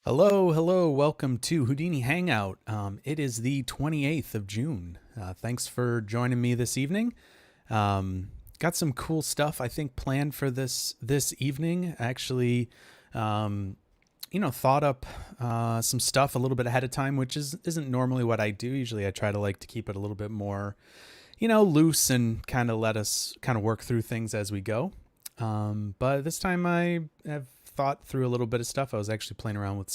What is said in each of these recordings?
Hello, hello, welcome to Houdini Hangout. It is the 28th of June. Thanks for joining me this evening. Got some cool stuff I think planned for this evening. Actually, thought up some stuff a little bit ahead of time, which isn't normally what I do. Usually, I try to like to keep it a little bit more, loose and kind of let us kind of work through things as we go. But this time I have thought through a little bit of stuff. I was actually playing around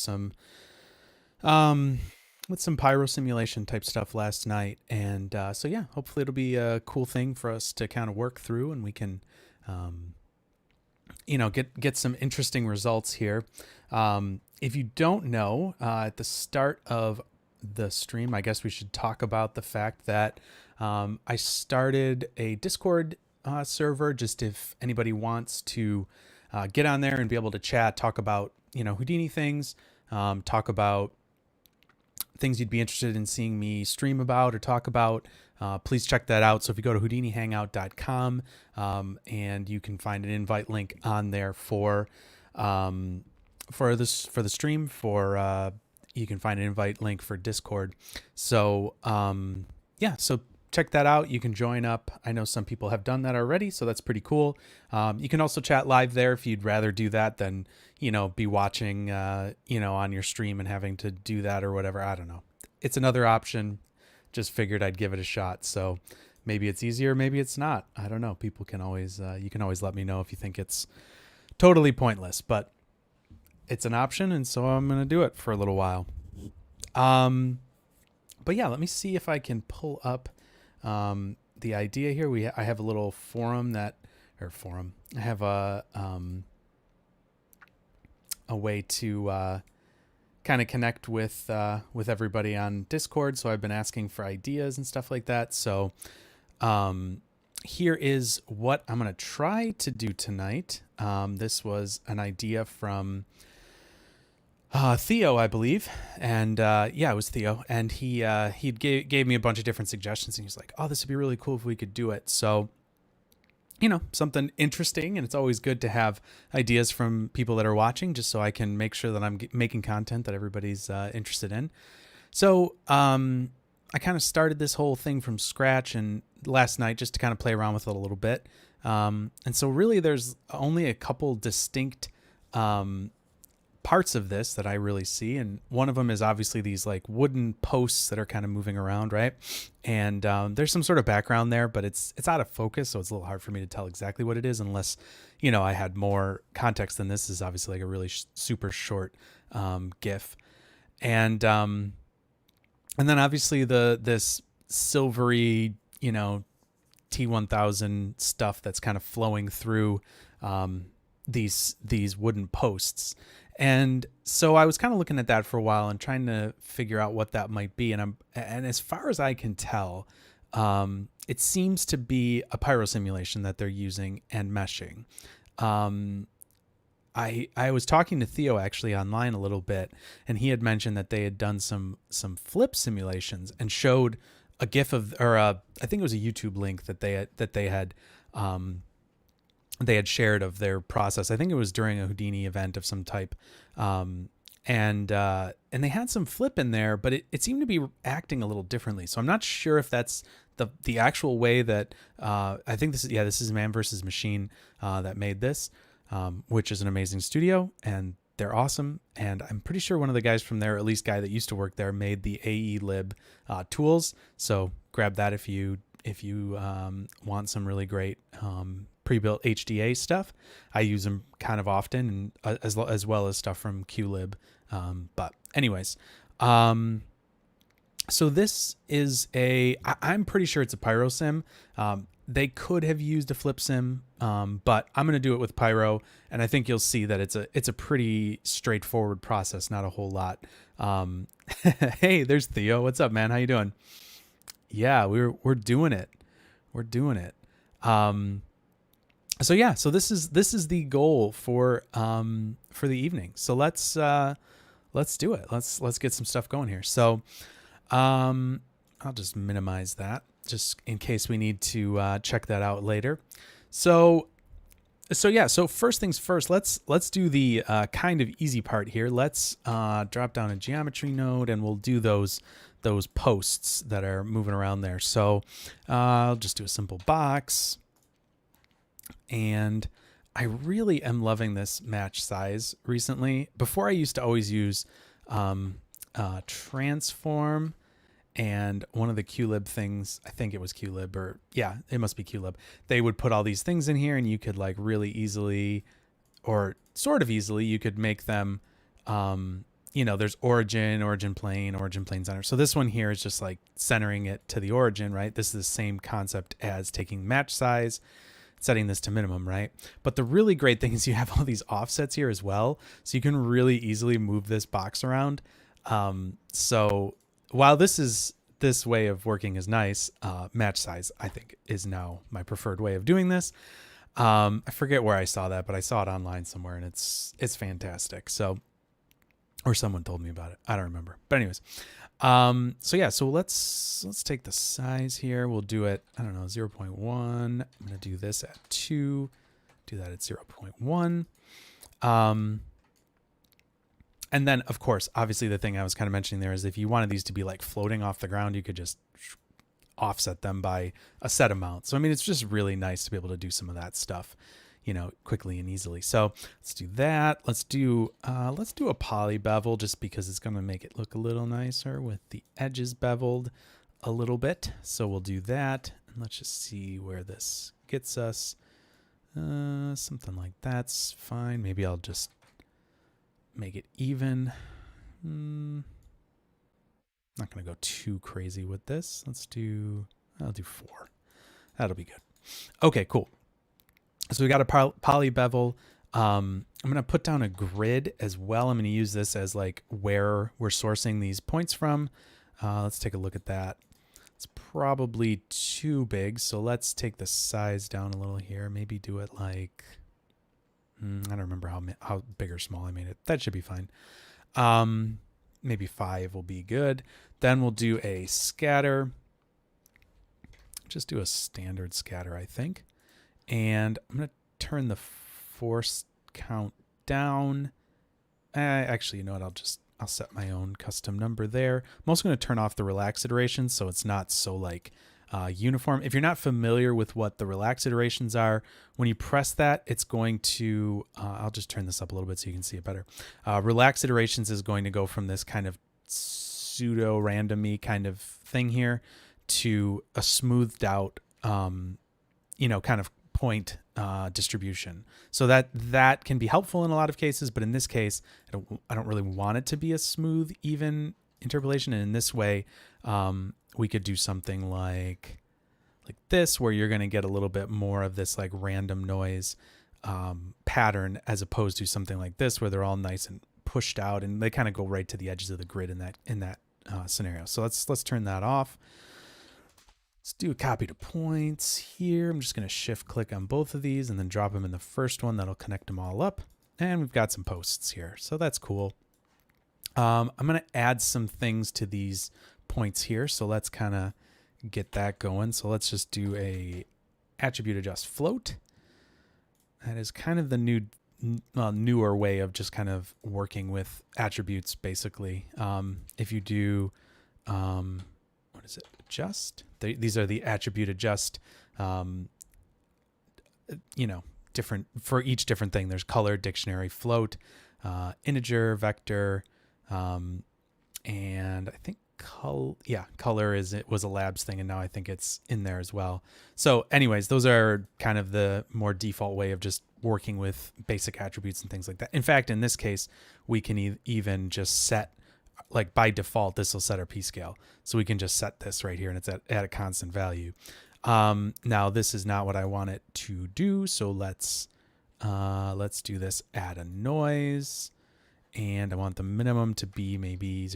um, with some pyro simulation type stuff last night, and so yeah, hopefully it'll be a cool thing for us to kind of work through, and we can, um, get some interesting results here. If you don't know, at the start of the stream, I guess we should talk about the fact that I started a Discord server, just if anybody wants to get on there and be able to chat, talk about, Houdini things, talk about things you'd be interested in seeing me stream about or talk about. Please check that out. So if you go to houdinihangout.com, and you can find an invite link on there for the stream. You can find an invite link for Discord. So so check that out. You can join up. I know some people have done that already, so that's pretty cool. You can also chat live there if you'd rather do that than, be watching, on your stream and having to do that or whatever. I don't know. It's another option. Just figured I'd give it a shot. So maybe it's easier, maybe it's not. I don't know. People can always, you can always let me know if you think it's totally pointless, but it's an option. And so I'm going to do it for a little while. But yeah, let me see if I can pull up the idea here. I have a little forum. I have a way to kind of connect with everybody on Discord. So I've been asking for ideas and stuff like that. So here is what I'm going to try to do tonight. This was an idea from Theo, I believe, and it was Theo, and he gave me a bunch of different suggestions, and he's like, "Oh, this would be really cool if we could do it." So, something interesting, and it's always good to have ideas from people that are watching, just so I can make sure that I'm making content that everybody's interested in. So, I kind of started this whole thing from scratch, and last night just to kind of play around with it a little bit, and so really, there's only a couple distinct parts of this that I really see, and one of them is obviously these like wooden posts that are kind of moving around, right? And there's some sort of background there, but it's out of focus, so it's a little hard for me to tell exactly what it is unless I had more context than this. Is obviously like a really super short GIF, and then obviously this silvery T1000 stuff that's kind of flowing through these wooden posts. And so I was kind of looking at that for a while and trying to figure out what that might be. And as far as I can tell, it seems to be a pyro simulation that they're using and meshing. I was talking to Theo actually online a little bit, and he had mentioned that they had done some flip simulations and showed a GIF of, or I think it was a YouTube link that they had shared of their process. I think it was during a Houdini event of some type. And they had some flip in there, but it seemed to be acting a little differently. So I'm not sure if that's the actual way that, I think this is Man vs. Machine, that made this, which is an amazing studio, and they're awesome. And I'm pretty sure one of the guys from there, at least guy that used to work there, made the AE lib, tools. So grab that if you want some really great, pre-built HDA stuff. I use them kind of often, and as well as stuff from QLib. But anyways, so this is I'm pretty sure it's a pyro sim. They could have used a flip sim, but I'm going to do it with pyro, and I think you'll see that it's a pretty straightforward process, not a whole lot. Hey, there's Theo. What's up, man? How you doing? Yeah, we're doing it. We're doing it. So this is the goal for the evening. So let's do it. Let's get some stuff going here. So I'll just minimize that just in case we need to check that out later. So So yeah, so first things first, let's do the kind of easy part here. Let's drop down a geometry node and we'll do those posts that are moving around there. So I'll just do a simple box. And I really am loving this match size recently. Before I used to always use transform, and one of the QLib things, I think it was QLib, or yeah, it must be QLib. They would put all these things in here and you could like really easily, or sort of easily, you could make them, there's origin plane center. So this one here is just like centering it to the origin, right? This is the same concept as taking match size, setting this to minimum, right? But the really great thing is you have all these offsets here as well. So you can really easily move this box around. So while this way of working is nice, match size, I think, is now my preferred way of doing this. I forget where I saw that, but I saw it online somewhere and it's fantastic. So, or someone told me about it. I don't remember. But anyways, so yeah, so let's take the size here. We'll do it, I don't know, 0.1. I'm going to do this at 2, do that at 0.1. And then, of course, obviously the thing I was kind of mentioning there is if you wanted these to be like floating off the ground, you could just offset them by a set amount. So, I mean, it's just really nice to be able to do some of that stuff, quickly and easily. So let's do that. Let's do a poly bevel just because it's going to make it look a little nicer with the edges beveled a little bit. So we'll do that. And let's just see where this gets us. Something like that's fine. Maybe I'll just make it even. Not going to go too crazy with this. I'll do 4. That'll be good. Okay, cool. So we got a poly bevel. I'm going to put down a grid as well. I'm going to use this as like where we're sourcing these points from. Let's take a look at that. It's probably too big. So let's take the size down a little here. Maybe do it like, I don't remember how big or small I made it. That should be fine. Maybe 5 will be good. Then we'll do a scatter. Just do a standard scatter, I think. And I'm going to turn the force count down. Actually, you know what? I'll set my own custom number there. I'm also going to turn off the relax iterations so it's not so like uniform. If you're not familiar with what the relax iterations are, when you press that, it's going to, I'll just turn this up a little bit so you can see it better. Relax iterations is going to go from this kind of pseudo randomy kind of thing here to a smoothed out, kind of point distribution. So that can be helpful in a lot of cases, but in this case, I don't really want it to be a smooth, even interpolation. And in this way, we could do something like this, where you're going to get a little bit more of this like random noise pattern, as opposed to something like this, where they're all nice and pushed out and they kind of go right to the edges of the grid in that scenario. So let's turn that off. Let's do a copy to points here. I'm just going to shift click on both of these and then drop them in the first one. That'll connect them all up. And we've got some posts here. So that's cool. I'm going to add some things to these points here. So let's kind of get that going. So let's just do a attribute adjust float. That is kind of the newer way of just kind of working with attributes, basically. If you do, what is it? Adjust. These are the attribute adjust, different for each different thing. There's color, dictionary, float, integer, vector, and I think color was a labs thing, and now I think it's in there as well. So anyways, those are kind of the more default way of just working with basic attributes and things like that. In fact, in this case, we can even just set, like by default, this will set our p-scale. So we can just set this right here and it's at a constant value. Now this is not what I want it to do. So let's do this, add a noise, and I want the minimum to be maybe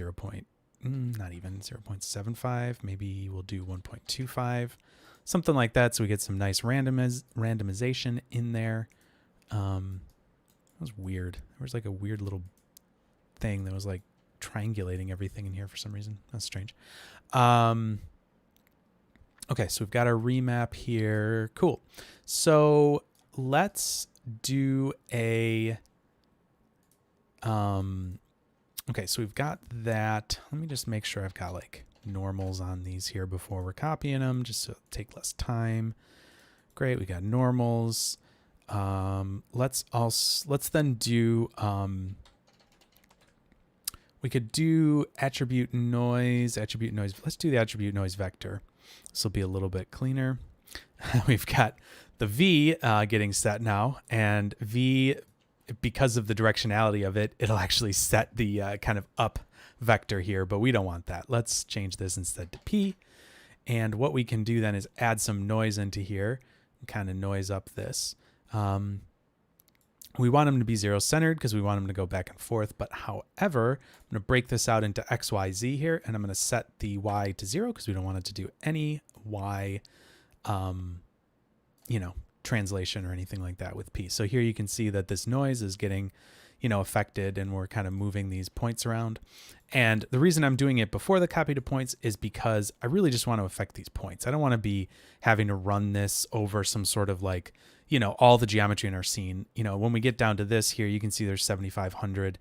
not even 0.75. Maybe we'll do 1.25, something like that. So we get some nice randomization in there. That was weird. There was like a weird little thing that was like triangulating everything in here for some reason. That's strange. Okay, so we've got our remap here. Cool. So let's do a, okay, so we've got that. Let me just make sure I've got like normals on these here before we're copying them, just so it'll take less time. Great, we got normals. Let's then do, we could do attribute noise. Let's do the attribute noise vector. This will be a little bit cleaner. We've got the V getting set now, and V, because of the directionality of it, it'll actually set the kind of up vector here, but we don't want that. Let's change this instead to P. And what we can do then is add some noise into here and kind of noise up this. We want them to be zero centered because we want them to go back and forth. But however, I'm going to break this out into X, Y, Z here, and I'm going to set the Y to 0 because we don't want it to do any Y, translation or anything like that with P. So here you can see that this noise is getting, affected, and we're kind of moving these points around. And the reason I'm doing it before the copy to points is because I really just want to affect these points. I don't want to be having to run this over some sort of like, all the geometry in our scene. When we get down to this here, you can see there's 7,500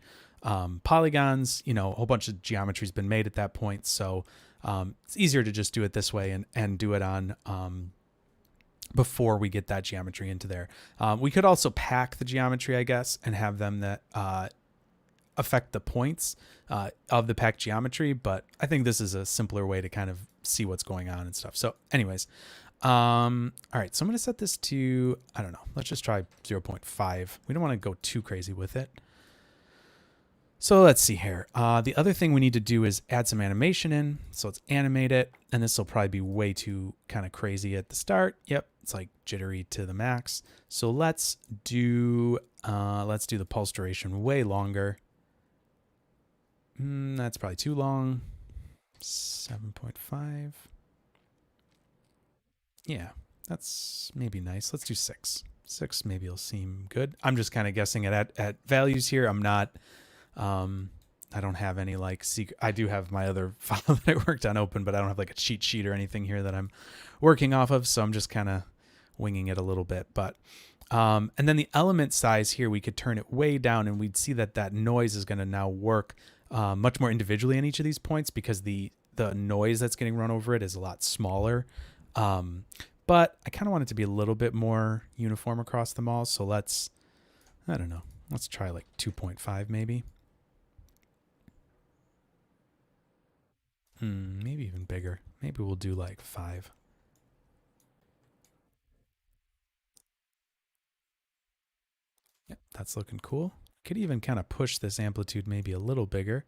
polygons. A whole bunch of geometry's been made at that point. So it's easier to just do it this way and do it on before we get that geometry into there. We could also pack the geometry, I guess, and have them that affect the points of the packed geometry. But I think this is a simpler way to kind of see what's going on and stuff. So anyways, all right, so I'm going to set this to, I don't know, let's just try 0.5. We don't want to go too crazy with it. So let's see here. The other thing we need to do is add some animation in. So let's animate it. And this will probably be way too kind of crazy at the start. Yep. It's like jittery to the max. So let's do the pulse duration way longer. That's probably too long. 7.5. Yeah, that's maybe nice. Let's do 6. 6 maybe will seem good. I'm just kind of guessing at values here. I'm not, I don't have any like secret. I do have my other file that I worked on open, but I don't have like a cheat sheet or anything here that I'm working off of. So I'm just kind of winging it a little bit. But, and then the element size here, we could turn it way down, and we'd see that noise is going to now work much more individually in each of these points because the noise that's getting run over it is a lot smaller. But I kind of want it to be a little bit more uniform across them all. So let's try like 2.5 maybe. Maybe even bigger. Maybe we'll do like 5. Yep, that's looking cool. Could even kind of push this amplitude maybe a little bigger.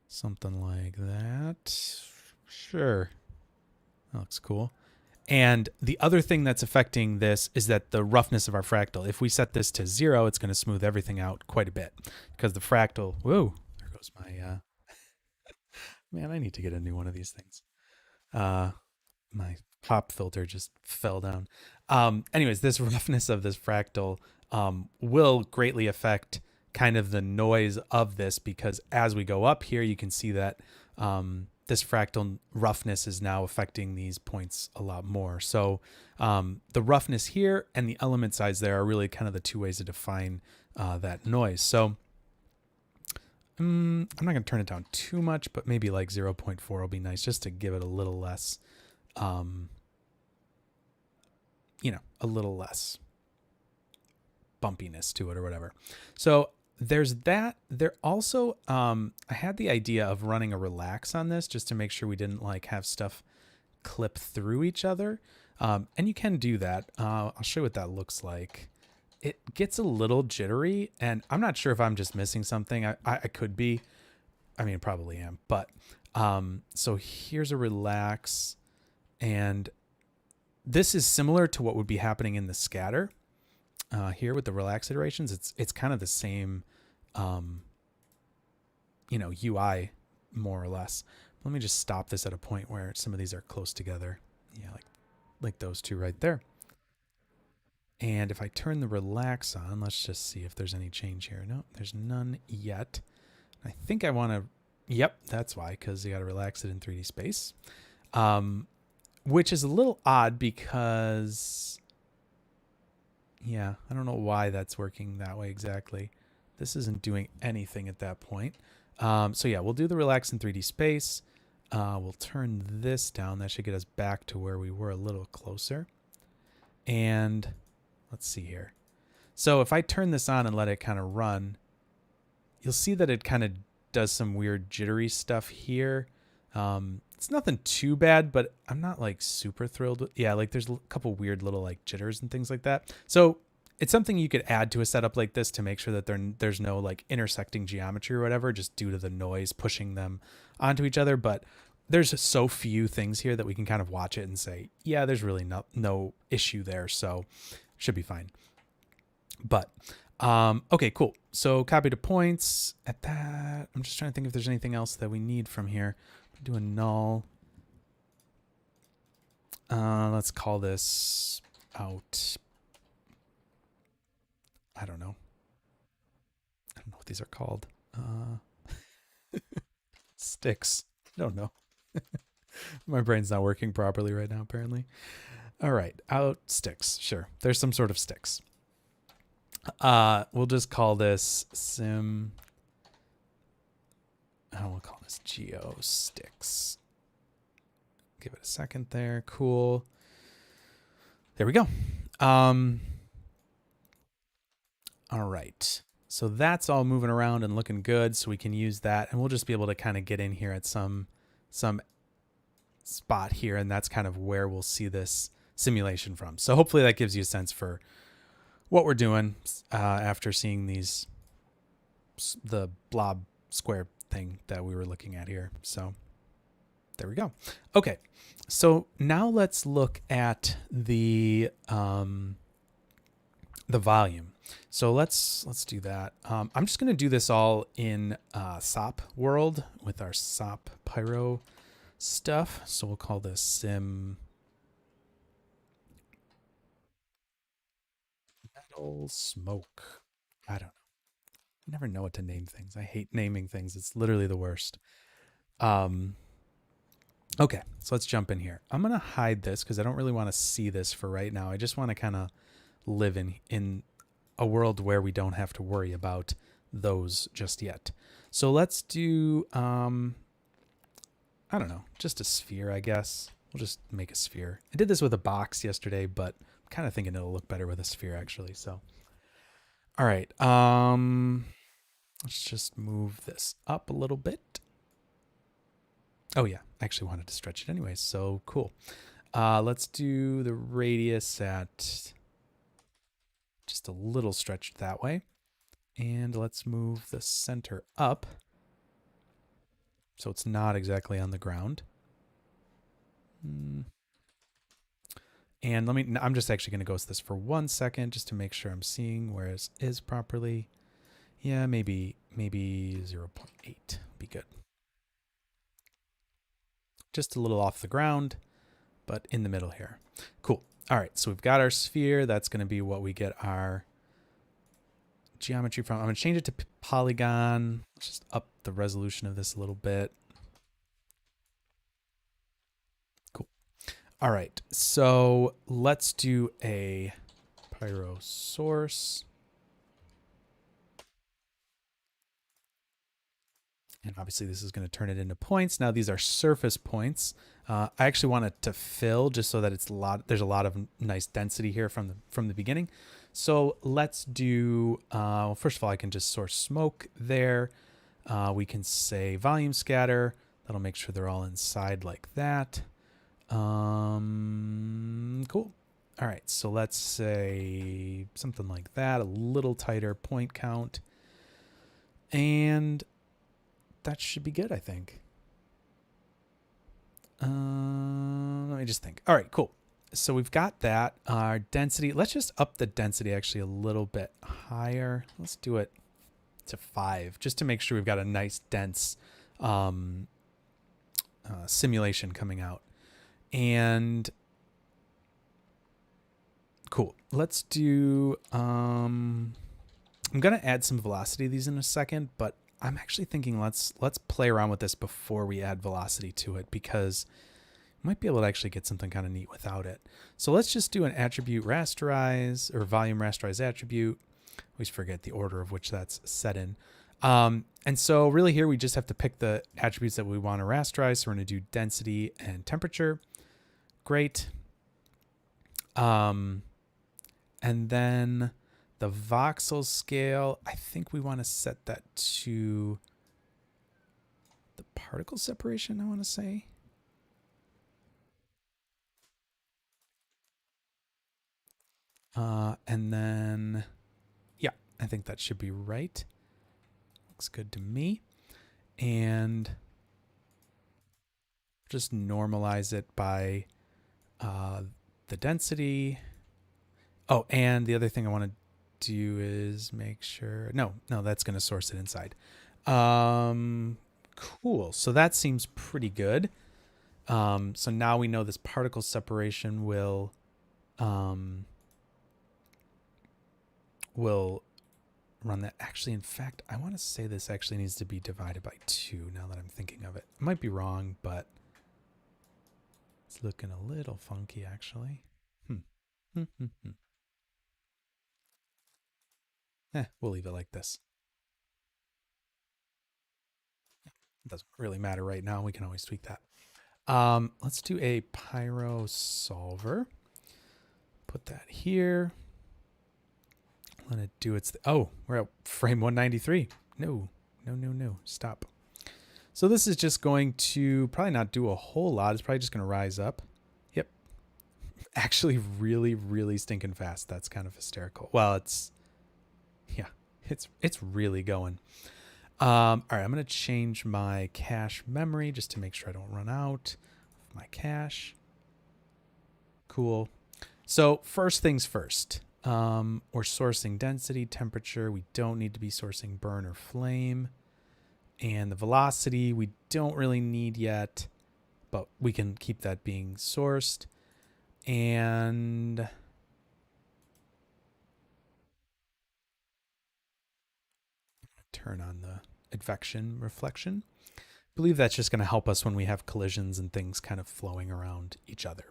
Something like that. Sure. That looks cool. And the other thing that's affecting this is that the roughness of our fractal. If we set this to 0, it's going to smooth everything out quite a bit because the fractal, whoa, there goes my, man, I need to get a new one of these things. My pop filter just fell down. Anyways, this roughness of this fractal will greatly affect kind of the noise of this because as we go up here, you can see that this fractal roughness is now affecting these points a lot more. So the roughness here and the element size there are really kind of the two ways to define that noise. So I'm not going to turn it down too much, but maybe like 0.4 will be nice just to give it a little less, a little less bumpiness to it or whatever. So there's that. There also, I had the idea of running a relax on this just to make sure we didn't like have stuff clip through each other. And you can do that. I'll show you what that looks like. It gets a little jittery, and I'm not sure if I'm just missing something. I could be. I mean, probably am. But so here's a relax, and this is similar to what would be happening in the scatter. Here with the relax iterations, it's kind of the same, UI more or less. Let me just stop this at a point where some of these are close together. Yeah, like those two right there. And if I turn the relax on, let's just see if there's any change here. No, there's none yet. I think I want to, yep, that's why, because you got to relax it in 3D space, which is a little odd because, Yeah, I don't know why that's working that way exactly. This isn't doing anything at that point. So yeah, we'll do the relax in 3D space. We'll turn this down. That should get us back to where we were a little closer. And let's see here. So if I turn this on and let it kind of run, you'll see that it kind of does some weird jittery stuff here. It's nothing too bad, but I'm not like super thrilled. Yeah, like there's a couple weird little like jitters and things like that. So it's something you could add to a setup like this to make sure that there's no like intersecting geometry or whatever, just due to the noise pushing them onto each other. But there's so few things here that we can kind of watch it and say, yeah, there's really no issue there. So should be fine. But okay, cool. So copy to points at that. I'm just trying to think if there's anything else that we need from here. Do a null. Let's call this out. I don't know. I don't know what these are called. Sticks. I don't know. My brain's not working properly right now, apparently. All right, out sticks. Sure, there's some sort of sticks. We'll just call this sim. We'll call this geo sticks. Give it a second there. Cool. There we go. All right. So that's all moving around and looking good. So we can use that, and we'll just be able to kind of get in here at some spot here, and that's kind of where we'll see this simulation from. So hopefully that gives you a sense for what we're doing after seeing the blob square thing that we were looking at here. So there we go. Okay, so now let's look at the volume. So let's do that. I'm just going to do this all in SOP world with our SOP Pyro stuff. So we'll call this sim metal smoke. I don't know. I never know what to name things. I hate naming things. It's literally the worst. Okay, so let's jump in here. I'm going to hide this because I don't really want to see this for right now. I just want to kind of live in a world where we don't have to worry about those just yet. So let's do, I don't know, just a sphere, I guess. We'll just make a sphere. I did this with a box yesterday, but I'm kind of thinking it'll look better with a sphere actually. So, all right. Let's just move this up a little bit. Oh yeah, I actually wanted to stretch it anyways. So cool. Let's do the radius at just a little stretched that way. And let's move the center up so it's not exactly on the ground. And I'm just actually going to go with this for 1 second just to make sure I'm seeing where it is properly. Yeah, maybe 0.8 be good. Just a little off the ground, but in the middle here. Cool. All right, so we've got our sphere. That's going to be what we get our geometry from. I'm going to change it to polygon. Let's just up the resolution of this a little bit. Cool. All right, so let's do a pyro source. And obviously this is going to turn it into points. Now these are surface points. I actually want it to fill just so that there's a lot of nice density here from the beginning. So let's do, first of all, I can just source smoke there. We can say volume scatter. That'll make sure they're all inside like that. Cool. All right, so let's say something like that, a little tighter point count. And that should be good, I think. Let me just think. All right, cool. So we've got that. Our density, let's just up the density actually a little bit higher. Let's do it to 5 just to make sure we've got a nice dense simulation coming out. And cool. Let's do, I'm going to add some velocity to these in a second, but I'm actually thinking let's play around with this before we add velocity to it, because Might be able to actually get something kind of neat without it. So let's just do an attribute rasterize or volume rasterize attribute. Always forget the order of which that's set in. And so really here we just have to pick the attributes that we want to rasterize. So we're going to do density and temperature. Great. And then the voxel scale, I think we want to set that to the particle separation, I want to say. And then, yeah, I think that should be right. Looks good to me. And just normalize it by the density. Oh, and the other thing I want to do is make sure, no, that's going to source it inside. Cool. So that seems pretty good. So now we know this particle separation will run that. Actually, in fact, I want to say this actually needs to be divided by 2 now that I'm thinking of it. I might be wrong, but it's looking a little funky actually. We'll leave it like this. It doesn't really matter right now. We can always tweak that. Let's do a pyro solver. Put that here. Let it do its... Oh, we're at frame 193. No. Stop. So this is just going to probably not do a whole lot. It's probably just going to rise up. Yep. Actually really, really stinking fast. That's kind of hysterical. Well, it's... Yeah, it's really going. All right, I'm going to change my cache memory just to make sure I don't run out of my cache. Cool. So first things first. We're sourcing density, temperature. We don't need to be sourcing burn or flame. And the velocity we don't really need yet, but we can keep that being sourced. And turn on the advection reflection. I believe that's just going to help us when we have collisions and things kind of flowing around each other.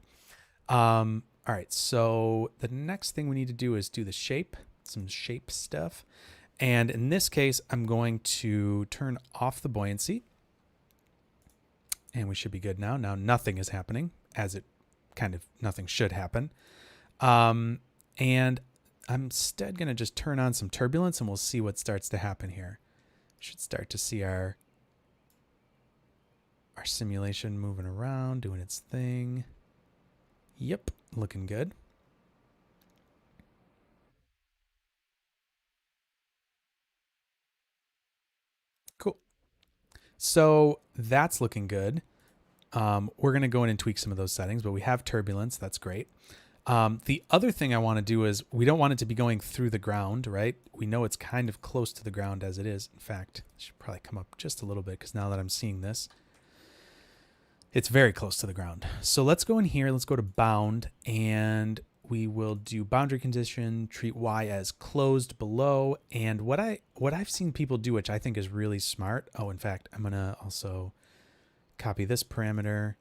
All right, so the next thing we need to do is do the shape, some shape stuff. And in this case, I'm going to turn off the buoyancy. And we should be good now. Now nothing is happening, as it kind of nothing should happen. And I'm instead going to just turn on some turbulence and we'll see what starts to happen here. Should start to see our simulation moving around, doing its thing. Yep, looking good. Cool. So that's looking good. We're going to go in and tweak some of those settings, but we have turbulence. That's great. The other thing I want to do is we don't want it to be going through the ground, right? We know it's kind of close to the ground as it is. In fact, it should probably come up just a little bit because now that I'm seeing this, it's very close to the ground. So let's go in here. Let's go to bound and we will do boundary condition, treat Y as closed below. And what I've seen people do, which I think is really smart. Oh, in fact, I'm going to also copy this parameter,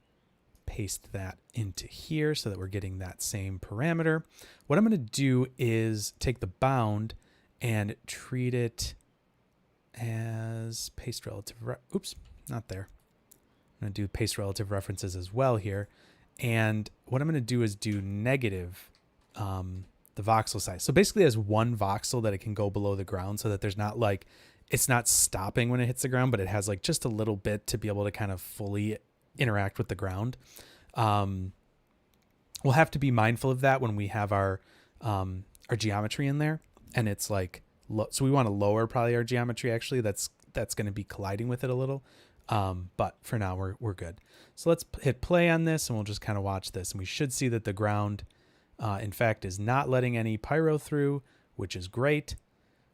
paste that into here so that we're getting that same parameter. What I'm going to do is take the bound and treat it as paste relative. Oops, not there. I'm going to do paste relative references as well here. And what I'm going to do is do negative the voxel size. So basically as one voxel that it can go below the ground so that there's not like, it's not stopping when it hits the ground, but it has like just a little bit to be able to kind of fully interact with the ground. We'll have to be mindful of that when we have our geometry in there, and it's like, so we want to lower probably our geometry. Actually, that's going to be colliding with it a little. But for now we're good. So let's hit play on this and we'll just kind of watch this. And we should see that the ground, in fact, is not letting any pyro through, which is great.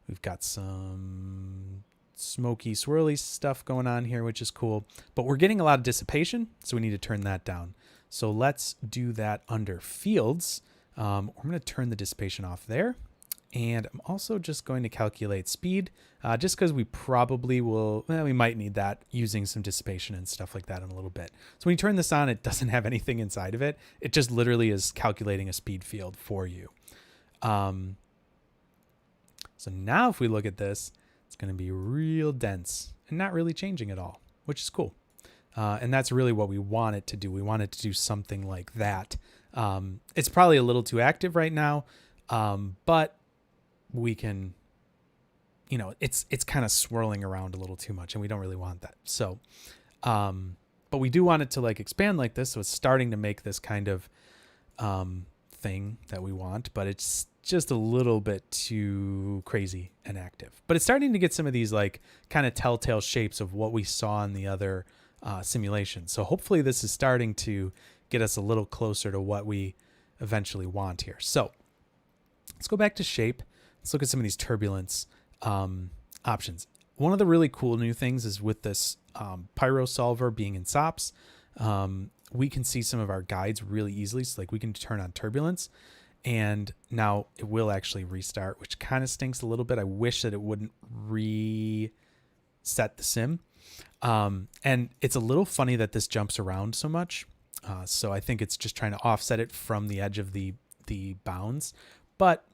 We've got some smoky, swirly stuff going on here, which is cool. But we're getting a lot of dissipation, so we need to turn that down. So let's do that under fields. We're going to turn the dissipation off there. And I'm also just going to calculate speed, just because we probably will, well, we might need that using some dissipation and stuff like that in a little bit. So when you turn this on, it doesn't have anything inside of it. It just literally is calculating a speed field for you. So now if we look at this, it's going to be real dense and not really changing at all, which is cool. And that's really what we want it to do. We want it to do something like that. It's probably a little too active right now, but we can, it's kind of swirling around a little too much, and we don't really want that. So, but we do want it to like expand like this. So it's starting to make this kind of thing that we want, but it's just a little bit too crazy and active. But it's starting to get some of these like kind of telltale shapes of what we saw in the other simulations. So hopefully this is starting to get us a little closer to what we eventually want here. So let's go back to shape. Let's look at some of these turbulence options. One of the really cool new things is with this Pyro solver being in SOPs, we can see some of our guides really easily. So like we can turn on turbulence, and now it will actually restart, which kind of stinks a little bit. I wish that it wouldn't reset the sim. And it's a little funny that this jumps around so much. So I think it's just trying to offset it from the edge of the bounds, but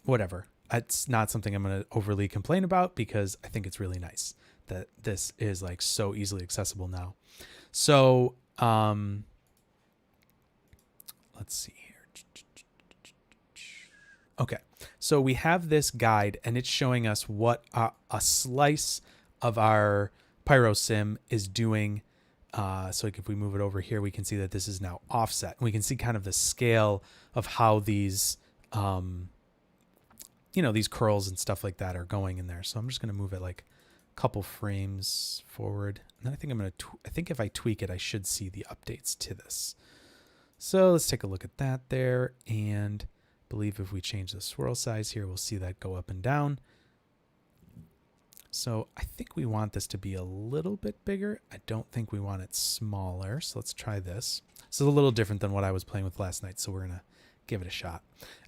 whatever. It's not something I'm going to overly complain about because I think it's really nice that this is like so easily accessible now. So, let's see here. Okay. So we have this guide and it's showing us what a slice of our Pyro sim is doing. So like if we move it over here, we can see that this is now offset. We can see kind of the scale of how these, these curls and stuff like that are going in there. So I'm just going to move it like a couple frames forward. And then I think I think if I tweak it, I should see the updates to this. So let's take a look at that there. And I believe if we change the swirl size here, we'll see that go up and down. So I think we want this to be a little bit bigger. I don't think we want it smaller. So let's try this. This is a little different than what I was playing with last night. So we're going to give it a shot.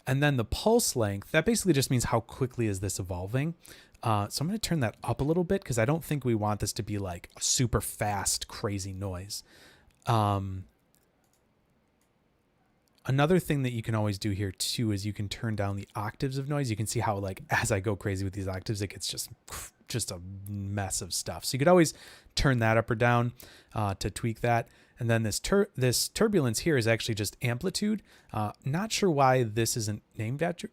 And then the pulse length, that basically just means how quickly is this evolving. So I'm going to turn that up a little bit because I don't think we want this to be like a super fast, crazy noise. Another thing that you can always do here too is you can turn down the octaves of noise. You can see how like as I go crazy with these octaves, it gets just a mess of stuff. So you could always turn that up or down to tweak that. And then this turbulence here is actually just amplitude. Not sure why this isn't named after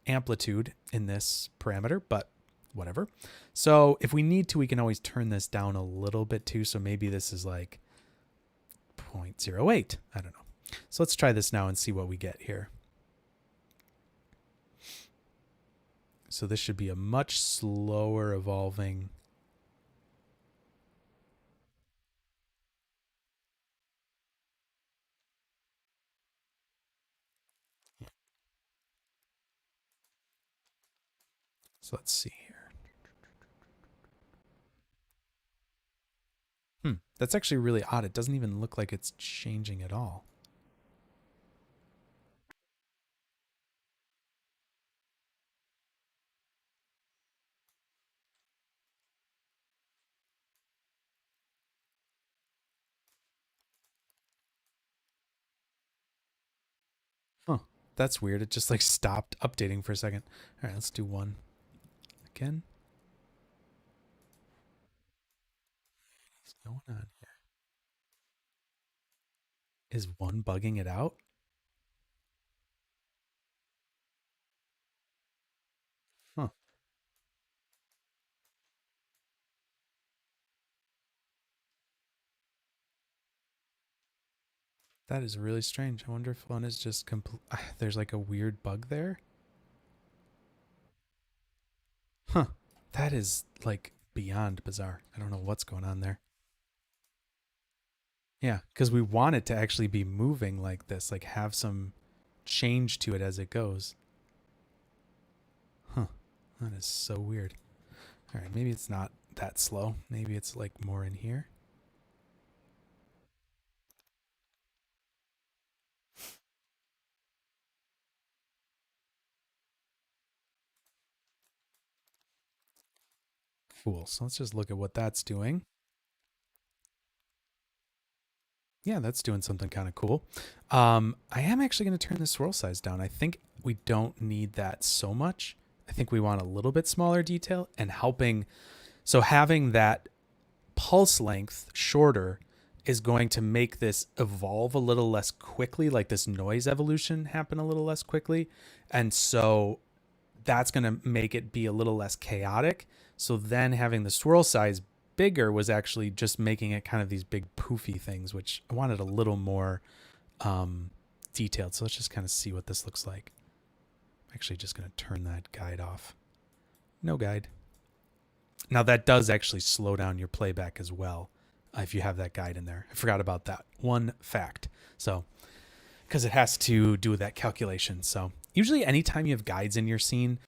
amplitude in this parameter, but whatever. So if we need to, we can always turn this down a little bit too. So maybe this is like 0.08. I don't know. So let's try this now and see what we get here. So this should be a much slower evolving. So let's see here. That's actually really odd. It doesn't even look like it's changing at all. Huh. That's weird. It just like stopped updating for a second. All right, let's do one again. What's going on here? Is one bugging it out? Huh. That is really strange. I wonder if one is just there's like a weird bug there. Huh. That is like beyond bizarre. I don't know what's going on there. Yeah, because we want it to actually be moving like this, like have some change to it as it goes. Huh. That is so weird. All right, maybe it's not that slow. Maybe it's like more in here. Cool. So let's just look at what that's doing. Yeah, that's doing something kind of cool. I am actually going to turn the swirl size down. I think we don't need that so much. I think we want a little bit smaller detail and helping. So having that pulse length shorter is going to make this evolve a little less quickly, like this noise evolution happen a little less quickly. And so that's going to make it be a little less chaotic. So then having the swirl size bigger was actually just making it kind of these big poofy things, which I wanted a little more detailed. So let's just kind of see what this looks like. I'm actually just going to turn that guide off. No guide. Now that does actually slow down your playback as well if you have that guide in there. I forgot about that one fact. So because it has to do with that calculation. So usually anytime you have guides in your scene,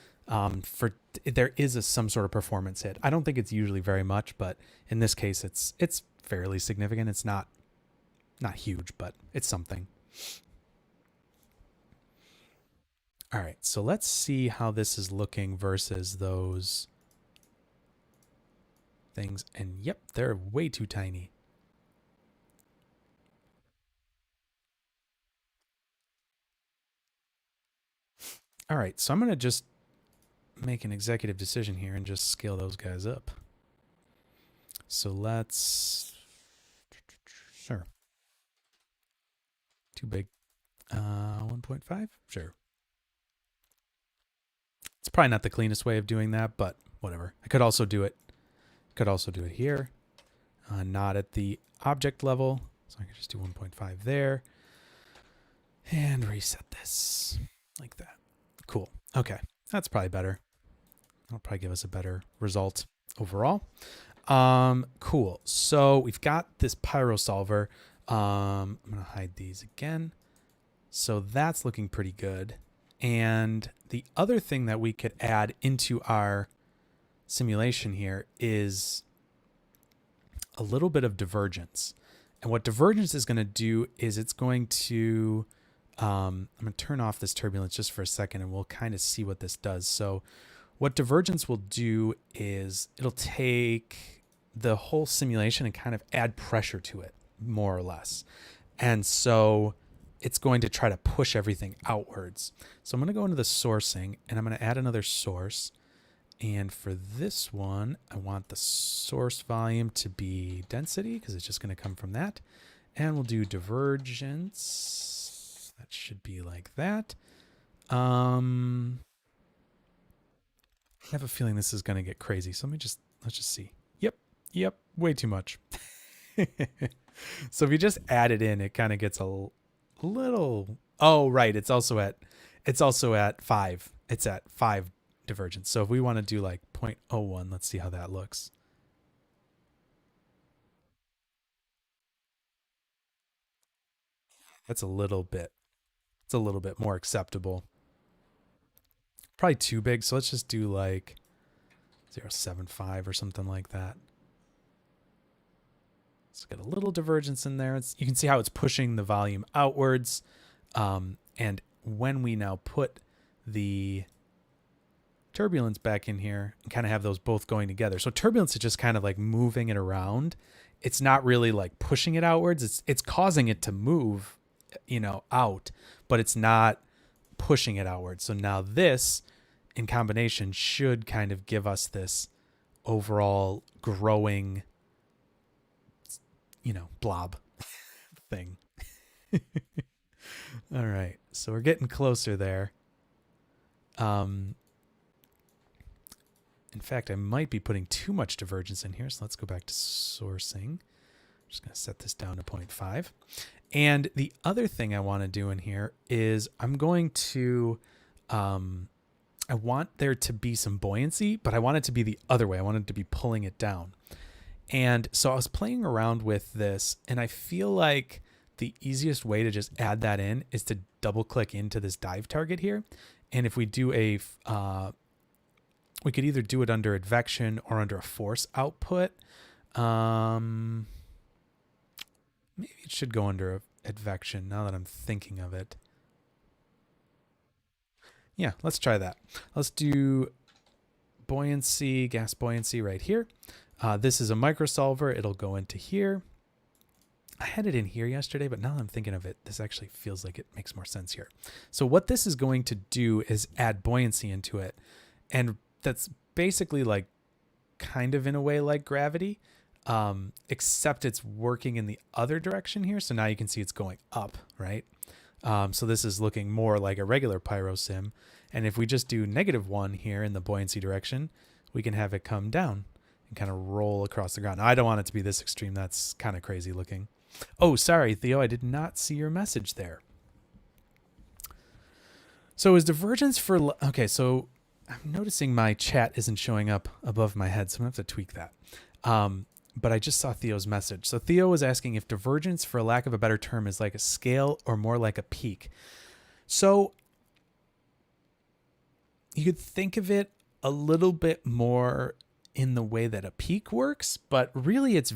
there is some sort of performance hit. I don't think it's usually very much, but in this case it's fairly significant. It's not huge, but it's something. All right, so let's see how this is looking versus those things. And yep, they're way too tiny. All right, so I'm going to just make an executive decision here and just scale those guys up. So let's, sure. Too big. 1.5, sure. It's probably not the cleanest way of doing that, but whatever. I could also do it. Here, not at the object level. So I can just do 1.5 there and reset this like that. Cool. Okay, that's probably better. That'll probably give us a better result overall. Cool. So we've got this pyro solver. I'm going to hide these again. So that's looking pretty good. And the other thing that we could add into our simulation here is a little bit of divergence. And what divergence is going to do is it's going to, I'm going to turn off this turbulence just for a second and we'll kind of see what this does. So what divergence will do is it'll take the whole simulation and kind of add pressure to it, more or less. And so it's going to try to push everything outwards. So I'm going to go into the sourcing and I'm going to add another source. And for this one, I want the source volume to be density because it's just going to come from that. And we'll do divergence. That should be like that. I have a feeling this is going to get crazy. So let's just see. Yep, way too much. So if you just add it in, it kind of gets a little, oh, right. It's also at 5. It's at 5 divergence. So if we want to do like 0.01, let's see how that looks. That's a little bit more acceptable. Probably too big. So let's just do like 0.75 or something like that. Let's get a little divergence in there. You can see how it's pushing the volume outwards. And when we now put the turbulence back in here and kind of have those both going together. So turbulence is just kind of like moving it around. It's not really like pushing it outwards. It's causing it to move, out, but it's not pushing it outwards. So now this in combination should kind of give us this overall growing, blob thing. All right. So we're getting closer there. In fact, I might be putting too much divergence in here. So let's go back to sourcing. I'm just going to set this down to 0.5. And the other thing I want to do in here is I'm going to, I want there to be some buoyancy, but I want it to be the other way. I want it to be pulling it down. And so I was playing around with this and I feel like the easiest way to just add that in is to double click into this dive target here. And if we do we could either do it under advection or under a force output. Maybe it should go under advection now that I'm thinking of it. Yeah, let's try that. Let's do buoyancy, gas buoyancy right here. This is a microsolver. It'll go into here. I had it in here yesterday, but now that I'm thinking of it, this actually feels like it makes more sense here. So what this is going to do is add buoyancy into it. And that's basically like kind of in a way like gravity, except it's working in the other direction here. So now you can see it's going up, right? So this is looking more like a regular pyro sim. And if we just do -1 here in the buoyancy direction, we can have it come down and kind of roll across the ground. Now, I don't want it to be this extreme. That's kind of crazy looking. Oh, sorry, Theo, I did not see your message there. So is divergence for... Okay, so I'm noticing my chat isn't showing up above my head, so I'm going to have to tweak that. But I just saw Theo's message. So Theo was asking if divergence, for lack of a better term, is like a scale or more like a peak. So you could think of it a little bit more in the way that a peak works, but really it's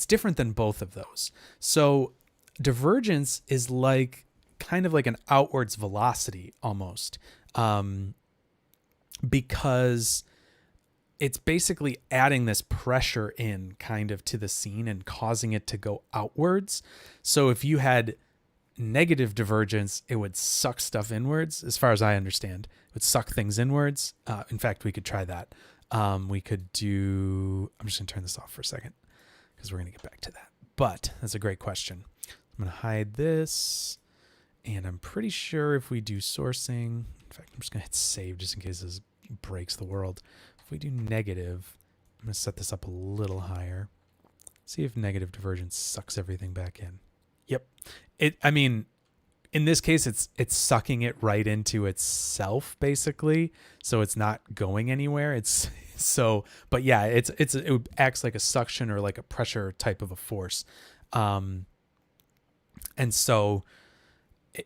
different than both of those. So divergence is like kind of like an outwards velocity almost, because it's basically adding this pressure in kind of to the scene and causing it to go outwards. So if you had negative divergence, it would suck stuff inwards, as far as I understand. It would suck things inwards. In fact, we could try that. We could do... I'm just going to turn this off for a second because we're going to get back to that. But that's a great question. I'm going to hide this. And I'm pretty sure if we do sourcing... In fact, I'm just going to hit save just in case this breaks the world. If we do negative, I'm going to set this up a little higher. See if negative divergence sucks everything back in. Yep. I mean, in this case, it's sucking it right into itself, basically. So it's not going anywhere. But yeah, it acts like a suction or like a pressure type of a force. And so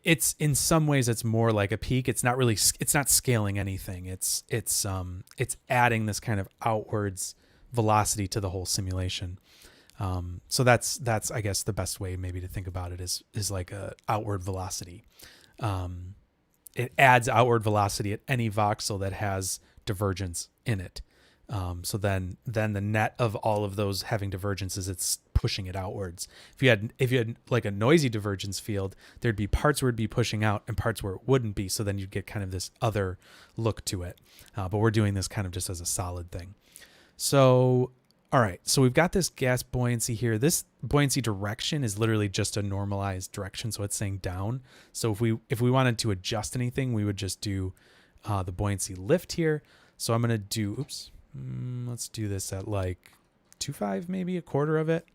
it's in some ways it's more like a peak. It's not scaling anything. It's adding this kind of outwards velocity to the whole simulation. So that's I guess the best way maybe to think about it is like a outward velocity. It adds outward velocity at any voxel that has divergence in it. So then the net of all of those having divergence is it's pushing it outwards. If you had like a noisy divergence field, there'd be parts where it'd be pushing out and parts where it wouldn't be. So then you'd get kind of this other look to it. But we're doing this kind of just as a solid thing. So, all right. So we've got this gas buoyancy here. This buoyancy direction is literally just a normalized direction. So it's saying down. So if we wanted to adjust anything, we would just do the buoyancy lift here. So I'm going to do, let's do this at like 2.5, maybe a quarter of it.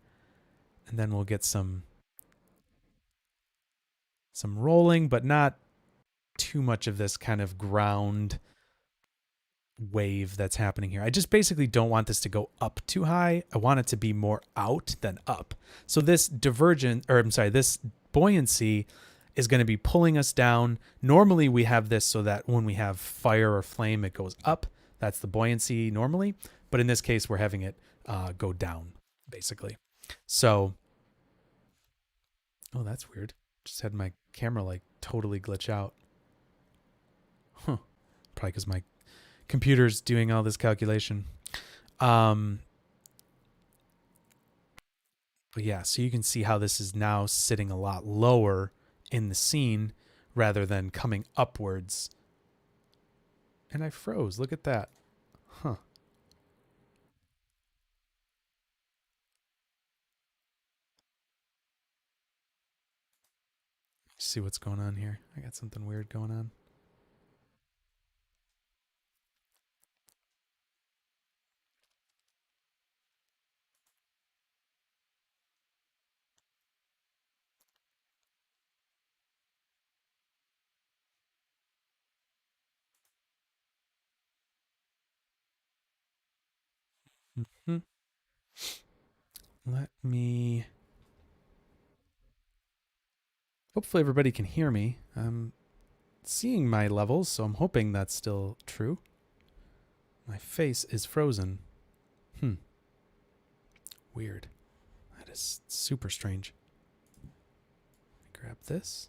And then we'll get some rolling, but not too much of this kind of ground wave that's happening here. I just basically don't want this to go up too high. I want it to be more out than up. So this this buoyancy is going to be pulling us down. Normally we have this so that when we have fire or flame, it goes up. That's the buoyancy normally. But in this case, we're having it go down, basically. So, oh, that's weird. Just had my camera like totally glitch out. Huh. Probably because my computer's doing all this calculation. But yeah, so you can see how this is now sitting a lot lower in the scene rather than coming upwards. And I froze. Look at that. Huh. See what's going on here. I got something weird going on. Mm-hmm. Let me... Hopefully everybody can hear me. I'm seeing my levels, so I'm hoping that's still true. My face is frozen. Weird. That is super strange. Grab this.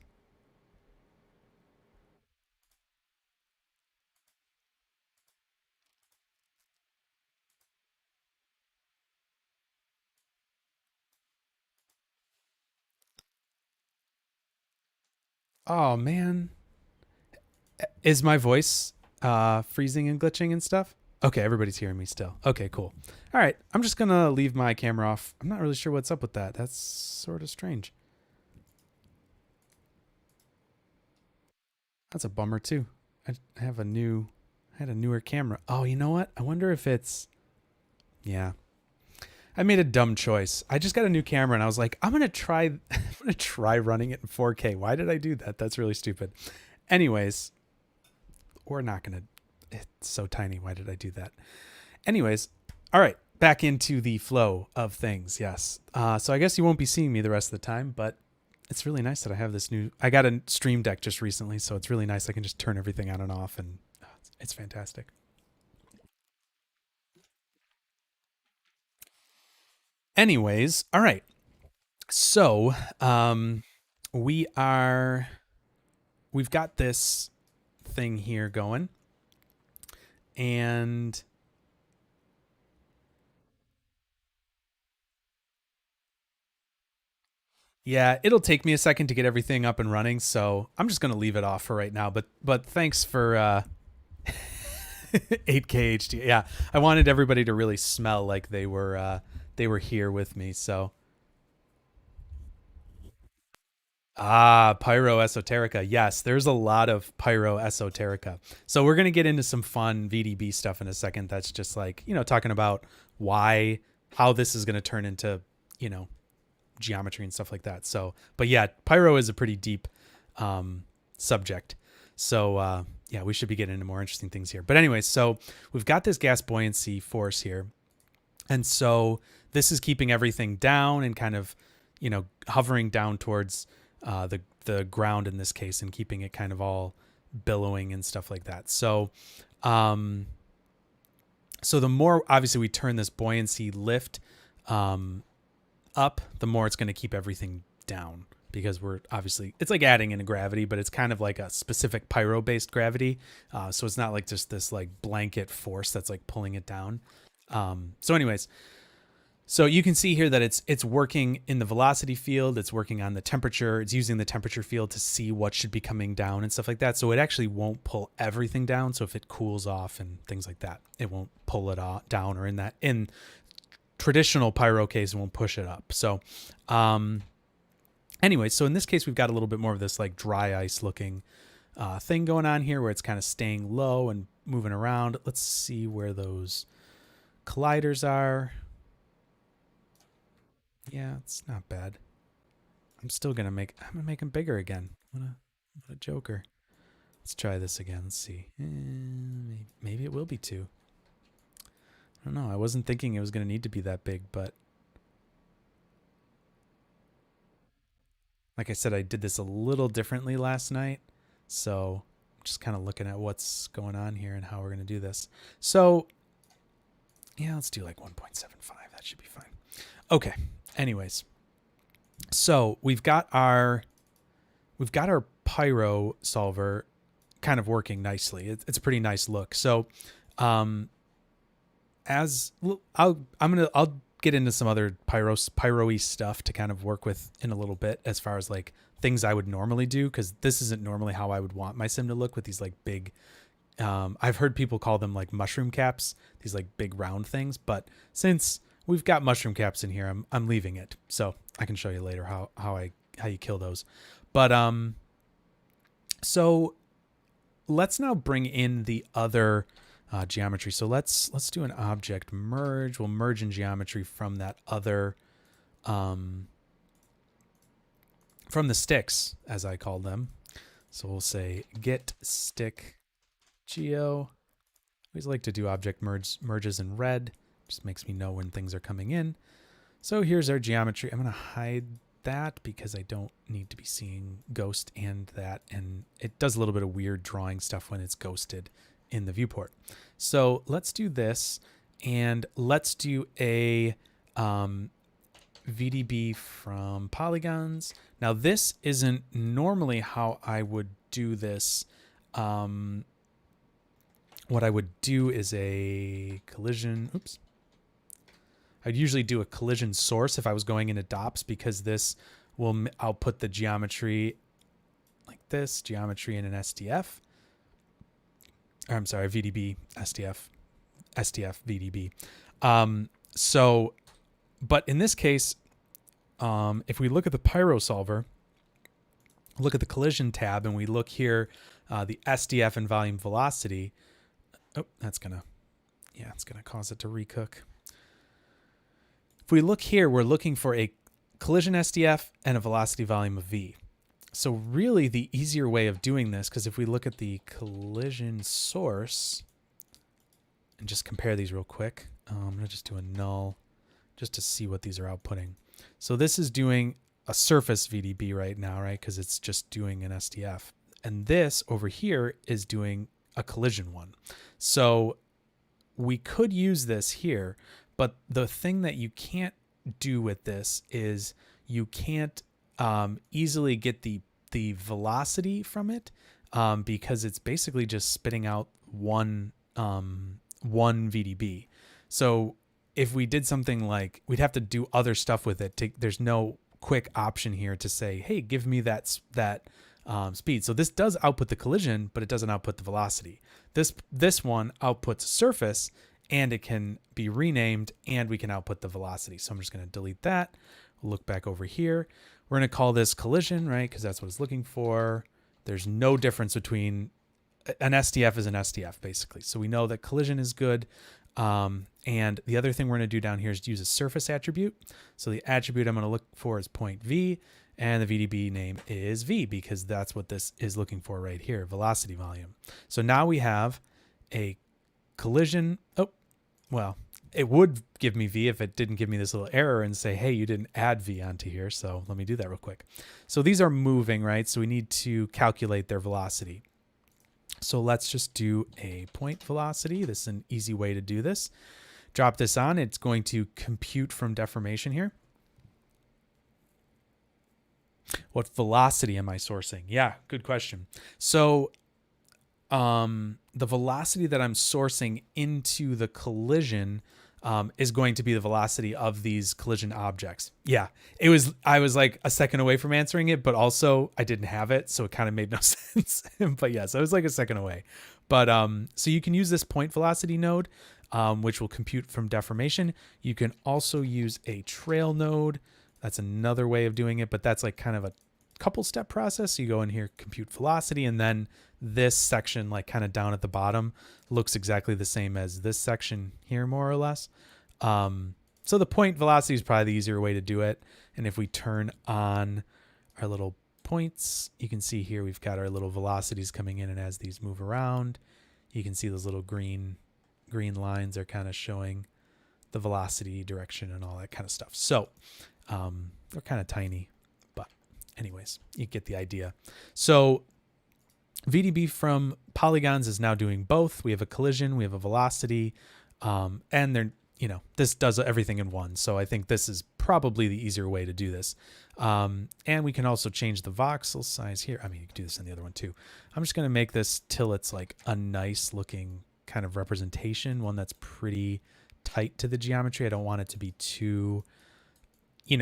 Oh man, is my voice freezing and glitching and stuff? Okay, everybody's hearing me still. Okay, cool. All right, I'm just gonna leave my camera off. I'm not really sure what's up with that. That's sort of strange. That's a bummer too. I have a new, I had a newer camera. Oh, you know what? I wonder if it's, yeah. I made a dumb choice. I just got a new camera and I was like, I'm gonna try, I'm gonna try running it in 4K. Why did I do that? That's really stupid. Anyways, we're not gonna. It's so tiny. Why did I do that? Anyways, all right. Back into the flow of things. Yes. So I guess you won't be seeing me the rest of the time, but it's really nice that I have this new. I got a Stream Deck just recently, so it's really nice. I can just turn everything on and off, and it's fantastic. Anyways, all right. So we are we've got this thing here going, and yeah, it'll take me a second to get everything up and running, so I'm just gonna leave it off for right now. But thanks for 8K HD. Yeah, I wanted everybody to really smell like they were here with me. So Pyro Esoterica. Yes, there's a lot of Pyro Esoterica. So we're gonna get into some fun VDB stuff in a second. That's just like, talking about how this is gonna turn into, you know, geometry and stuff like that. So, but yeah, Pyro is a pretty deep subject. So yeah, we should be getting into more interesting things here. But anyway, so we've got this gas buoyancy force here. And so this is keeping everything down and kind of, hovering down towards the ground in this case, and keeping it kind of all billowing and stuff like that. So so the more obviously we turn this buoyancy lift up, the more it's going to keep everything down, because we're obviously, it's like adding in a gravity, but it's kind of like a specific pyro based gravity. So it's not like just this like blanket force that's like pulling it down. So anyways, so you can see here that it's working in the velocity field. It's working on the temperature. It's using the temperature field to see what should be coming down and stuff like that. So it actually won't pull everything down. So if it cools off and things like that, it won't pull it down, or in traditional pyro case, it won't push it up. So anyway, so in this case, we've got a little bit more of this like dry ice looking thing going on here, where it's kind of staying low and moving around. Let's see where those colliders are. Yeah, it's not bad. I'm gonna make them bigger again. What a joker. Let's try this again. Let's see. Maybe it will be 2. I don't know. I wasn't thinking it was gonna need to be that big, but like I said, I did this a little differently last night. So I'm just kind of looking at what's going on here and how we're gonna do this. So yeah, let's do like 1.75. That should be fine. Okay. Anyways, so we've got our pyro solver kind of working nicely. It's a pretty nice look. So I'll get into some other pyro-y stuff to kind of work with in a little bit, as far as like things I would normally do, because this isn't normally how I would want my sim to look, with these like big I've heard people call them like mushroom caps, these like big round things, but since we've got mushroom caps in here, I'm leaving it. So I can show you later how you kill those. But so let's now bring in the other geometry. So let's do an object merge. We'll merge in geometry from that other from the sticks, as I call them. So we'll say get stick geo. I always like to do object merges in red. Just makes me know when things are coming in. So here's our geometry. I'm going to hide that because I don't need to be seeing ghost and that. And it does a little bit of weird drawing stuff when it's ghosted in the viewport. So let's do this, and let's do a VDB from Polygons. Now this isn't normally how I would do this. What I would do is a collision. Oops. I'd usually do a collision source if I was going into DOPS, because this will, I'll put the geometry like this, geometry in an SDF. I'm sorry, VDB, SDF, VDB. But in this case, if we look at the Pyro solver, look at the collision tab, and we look here, the SDF and volume velocity. Oh, it's gonna cause it to recook. If we look here, we're looking for a collision SDF and a velocity volume of V. So really the easier way of doing this, because if we look at the collision source and just compare these real quick, I'm going to just do a null just to see what these are outputting. So this is doing a surface VDB right now, right? Because it's just doing an SDF. And this over here is doing a collision one. So we could use this here, but the thing that you can't do with this is you can't easily get the velocity from it because it's basically just spitting out one VDB. So if we did something like, we'd have to do other stuff with it. There's no quick option here to say, hey, give me that speed. So this does output the collision, but it doesn't output the velocity. This one outputs surface, and it can be renamed, and we can output the velocity. So I'm just going to delete that. We'll look back over here. We're going to call this collision, right? Because that's what it's looking for. There's no difference between an SDF is an SDF, basically. So we know that collision is good. And the other thing we're going to do down here is use a surface attribute. So the attribute I'm going to look for is point V, and the VDB name is V, because that's what this is looking for right here, velocity volume. So now we have a collision. Oh, well, it would give me V if it didn't give me this little error and say, hey, you didn't add V onto here. So let me do that real quick. So these are moving, right? So we need to calculate their velocity. So let's just do a point velocity. This is an easy way to do this. Drop this on. It's going to compute from deformation here. What velocity am I sourcing? Yeah, good question. So the velocity that I'm sourcing into the collision is going to be the velocity of these collision objects. Yeah, I was like a second away from answering it, but also I didn't have it, so it kind of made no sense. But yes, I was like a second away. But so you can use this point velocity node, which will compute from deformation. You can also use a trail node. That's another way of doing it, but that's like kind of a couple step process. So you go in here, compute velocity, and then this section, like kind of down at the bottom, looks exactly the same as this section here, more or less. So the point velocity is probably the easier way to do it. And if we turn on our little points, you can see here we've got our little velocities coming in, and as these move around, you can see those little green lines are kind of showing the velocity direction and all that kind of stuff. So they're kind of tiny, but anyways, you get the idea. So VDB from Polygons is now doing both. We have a collision, we have a velocity, and they're, this does everything in one. So I think this is probably the easier way to do this. And we can also change the voxel size here. I mean, you can do this in the other one too. I'm just going to make this till it's like a nice looking kind of representation, one that's pretty tight to the geometry. I don't want it to be too, I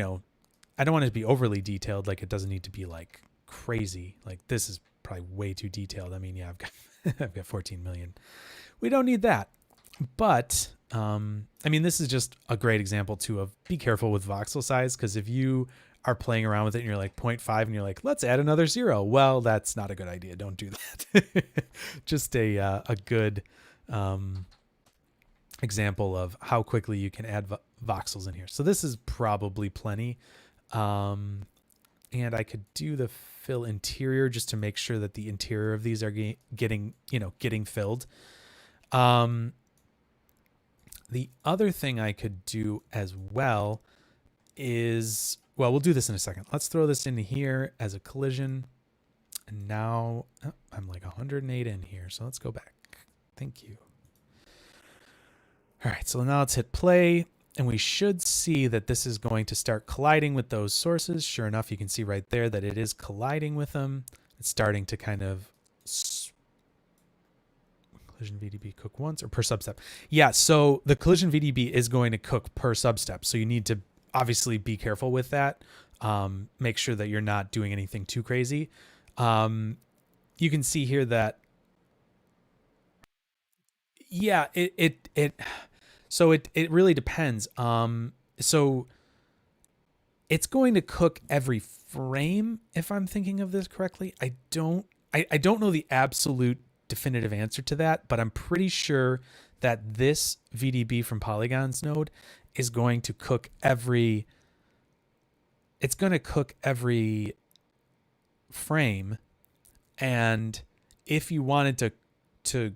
don't want it to be overly detailed. Like, it doesn't need to be like crazy. Like, this is probably way too detailed. I mean, yeah, I've got 14 million. We don't need that. But I mean, this is just a great example too of be careful with voxel size, because if you are playing around with it and you're like 0.5 and you're like, let's add another 0. Well, that's not a good idea. Don't do that. Just a good example of how quickly you can add voxels in here. So this is probably plenty. And I could do the fill interior just to make sure that the interior of these are getting filled. The other thing I could do as well is, well, we'll do this in a second. Let's throw this in here as a collision. And now I'm like 108 in here. So let's go back. Thank you. All right. So now let's hit play, and we should see that this is going to start colliding with those sources. Sure enough, you can see right there that it is colliding with them. It's starting to kind of collision VDB cook once or per substep. Yeah, so the collision VDB is going to cook per substep. So you need to obviously be careful with that. Make sure that you're not doing anything too crazy. You can see here that, yeah, so it really depends. So it's going to cook every frame, if I'm thinking of this correctly. I don't know the absolute definitive answer to that, but I'm pretty sure that this VDB from Polygons node is going to cook every frame. And if you wanted to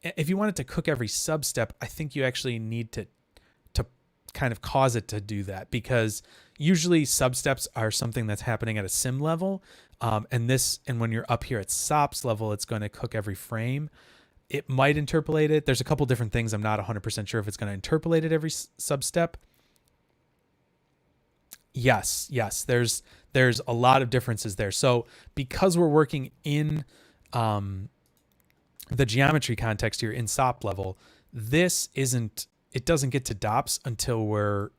if you wanted to cook every substep, I think you actually need to kind of cause it to do that, because usually substeps are something that's happening at a sim level, and when you're up here at SOPs level, it's going to cook every frame. It might interpolate it. There's a couple different things. I'm not 100% sure if it's going to interpolate it every substep. Yes. There's a lot of differences there. So because we're working in the geometry context here in SOP level, it doesn't get to DOPS until we're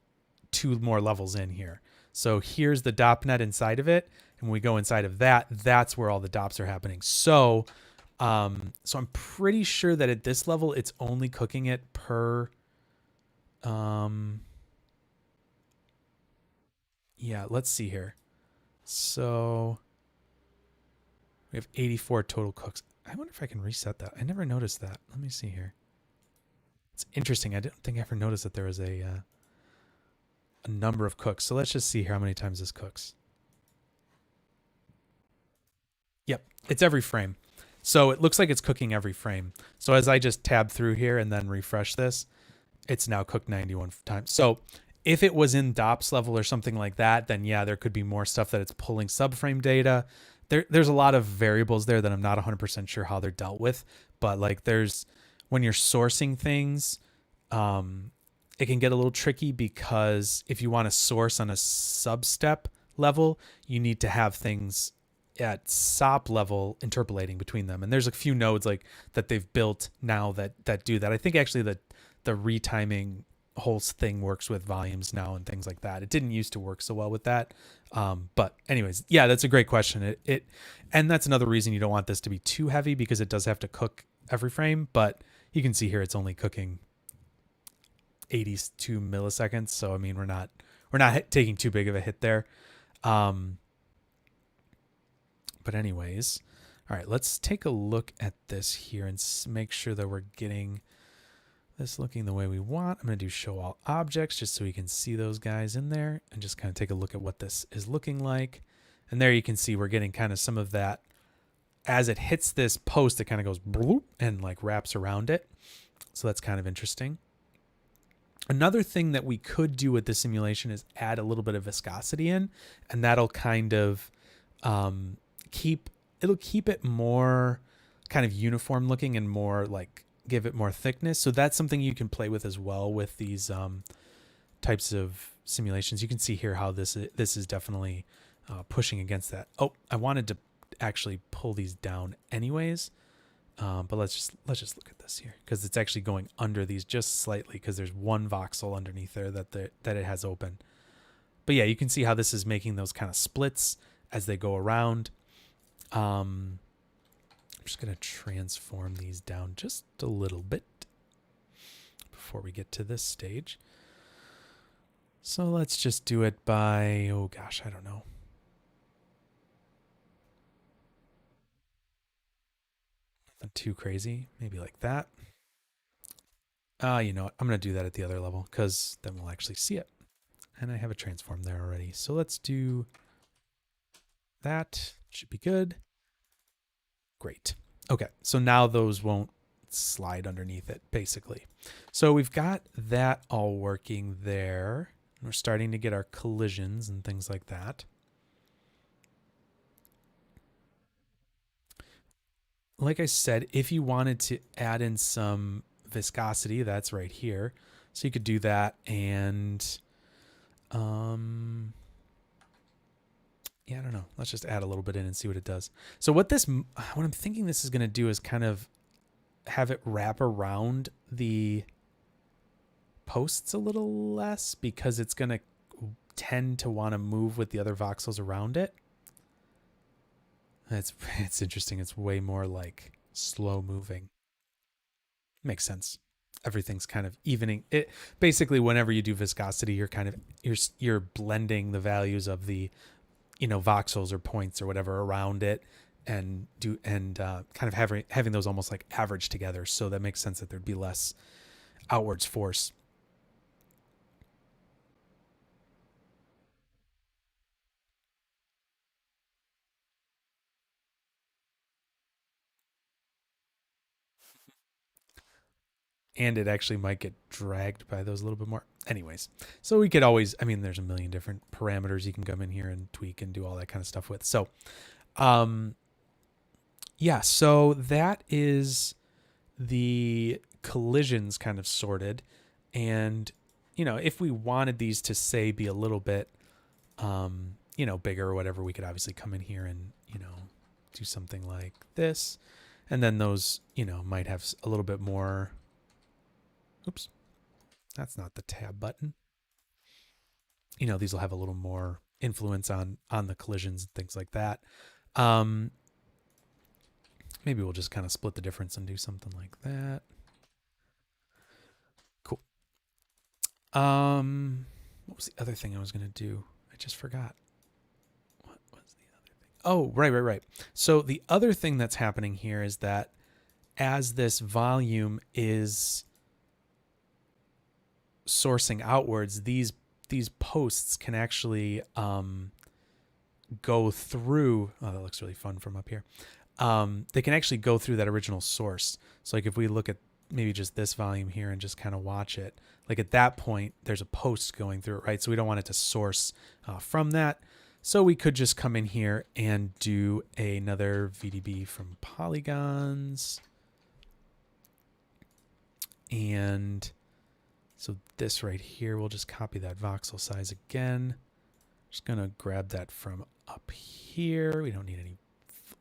2 more levels in here. So here's the DOP net inside of it. And when we go inside of that, that's where all the DOPs are happening. So I'm pretty sure that at this level, it's only cooking it per, yeah, let's see here. So we have 84 total cooks. I wonder if I can reset that. I never noticed that. Let me see here. It's interesting. I didn't think I ever noticed that there was a number of cooks. So let's just see here how many times this cooks. Yep, it's every frame. So it looks like it's cooking every frame. So as I just tab through here and then refresh this, it's now cooked 91 times. So if it was in DOPS level or something like that, then yeah, there could be more stuff that it's pulling subframe data. There's a lot of variables there that I'm not 100% sure how they're dealt with. But like when you're sourcing things, it can get a little tricky, because if you want to source on a substep level, you need to have things at SOP level interpolating between them. And there's a few nodes like that they've built now that do that. I think actually the retiming whole thing works with volumes now and things like that. It didn't used to work so well with that. But anyways, yeah, that's a great question. And that's another reason you don't want this to be too heavy, because it does have to cook every frame. But you can see here it's only cooking 82 milliseconds. So I mean, we're not taking too big of a hit there. But anyways, all right, let's take a look at this here and make sure that we're getting this looking the way we want. I'm going to do show all objects just so we can see those guys in there and just kind of take a look at what this is looking like. And there you can see we're getting kind of some of that as it hits this post. It kind of goes bloop and like wraps around it. So that's kind of interesting. Another thing that we could do with this simulation is add a little bit of viscosity in, and that'll kind of keep it more kind of uniform looking and more like give it more thickness. So that's something you can play with as well with these types of simulations. You can see here how this is definitely pushing against that. Oh, I wanted to actually pull these down anyways, but let's just look at this here, because it's actually going under these just slightly, because there's one voxel underneath there that it has open. But yeah, you can see how this is making those kind of splits as they go around. I'm just going to transform these down just a little bit before we get to this stage. So let's just do it by, oh gosh, I don't know. Nothing too crazy. Maybe like that. You know what? I'm going to do that at the other level, because then we'll actually see it. And I have a transform there already. So let's do that. Should be good. Great. Okay, so now those won't slide underneath it, basically. So we've got that all working there. We're starting to get our collisions and things like that. Like I said, if you wanted to add in some viscosity, that's right here. So you could do that, and yeah, I don't know. Let's just add a little bit in and see what it does. So what I'm thinking this is going to do is kind of have it wrap around the posts a little less, because it's going to tend to want to move with the other voxels around it. It's interesting. It's way more like slow moving. Makes sense. Everything's kind of evening it. Basically, whenever you do viscosity, you're kind of you're blending the values of the voxels or points or whatever around it, and kind of having those almost like average together. So that makes sense that there'd be less outwards force. And it actually might get dragged by those a little bit more. Anyways, so we could always, I mean, there's a million different parameters you can come in here and tweak and do all that kind of stuff with. So, um, yeah, so that is the collisions kind of sorted. And, if we wanted these to say be a little bit, bigger or whatever, we could obviously come in here and, do something like this. And then those, might have a little bit more. Oops, that's not the tab button. These will have a little more influence on the collisions and things like that. Um, maybe we'll just kind of split the difference and do something like that. Cool. What was the other thing I was going to do? I just forgot. What was the other thing? Oh, right. So the other thing that's happening here is that as this volume is sourcing outwards, these posts can actually go through. Oh, that looks really fun from up here. They can actually go through that original source. So like if we look at maybe just this volume here and just kind of watch it, like at that point, there's a post going through it, right? So we don't want it to source from that. So we could just come in here and do another VDB from Polygons. And so this right here, we'll just copy that voxel size again. Just going to grab that from up here. We don't need any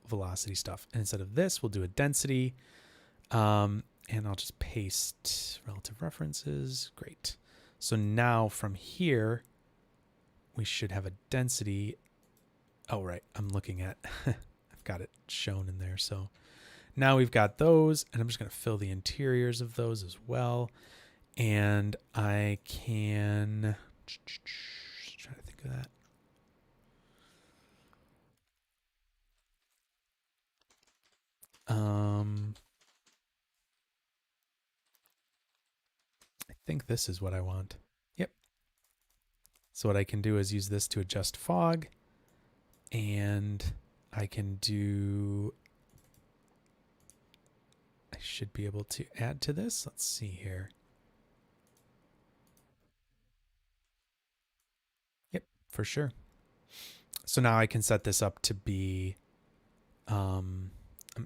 velocity stuff. And instead of this, we'll do a density. And I'll just paste relative references. Great. So now from here, we should have a density. Oh, right. I'm looking at, I've got it shown in there. So now we've got those, and I'm just going to fill the interiors of those as well. And I can try to think of that. I think this is what I want. Yep. So what I can do is use this to adjust fog, and I can do, I should be able to add to this. Let's see here. Yep, for sure. So now I can set this up to be, I'm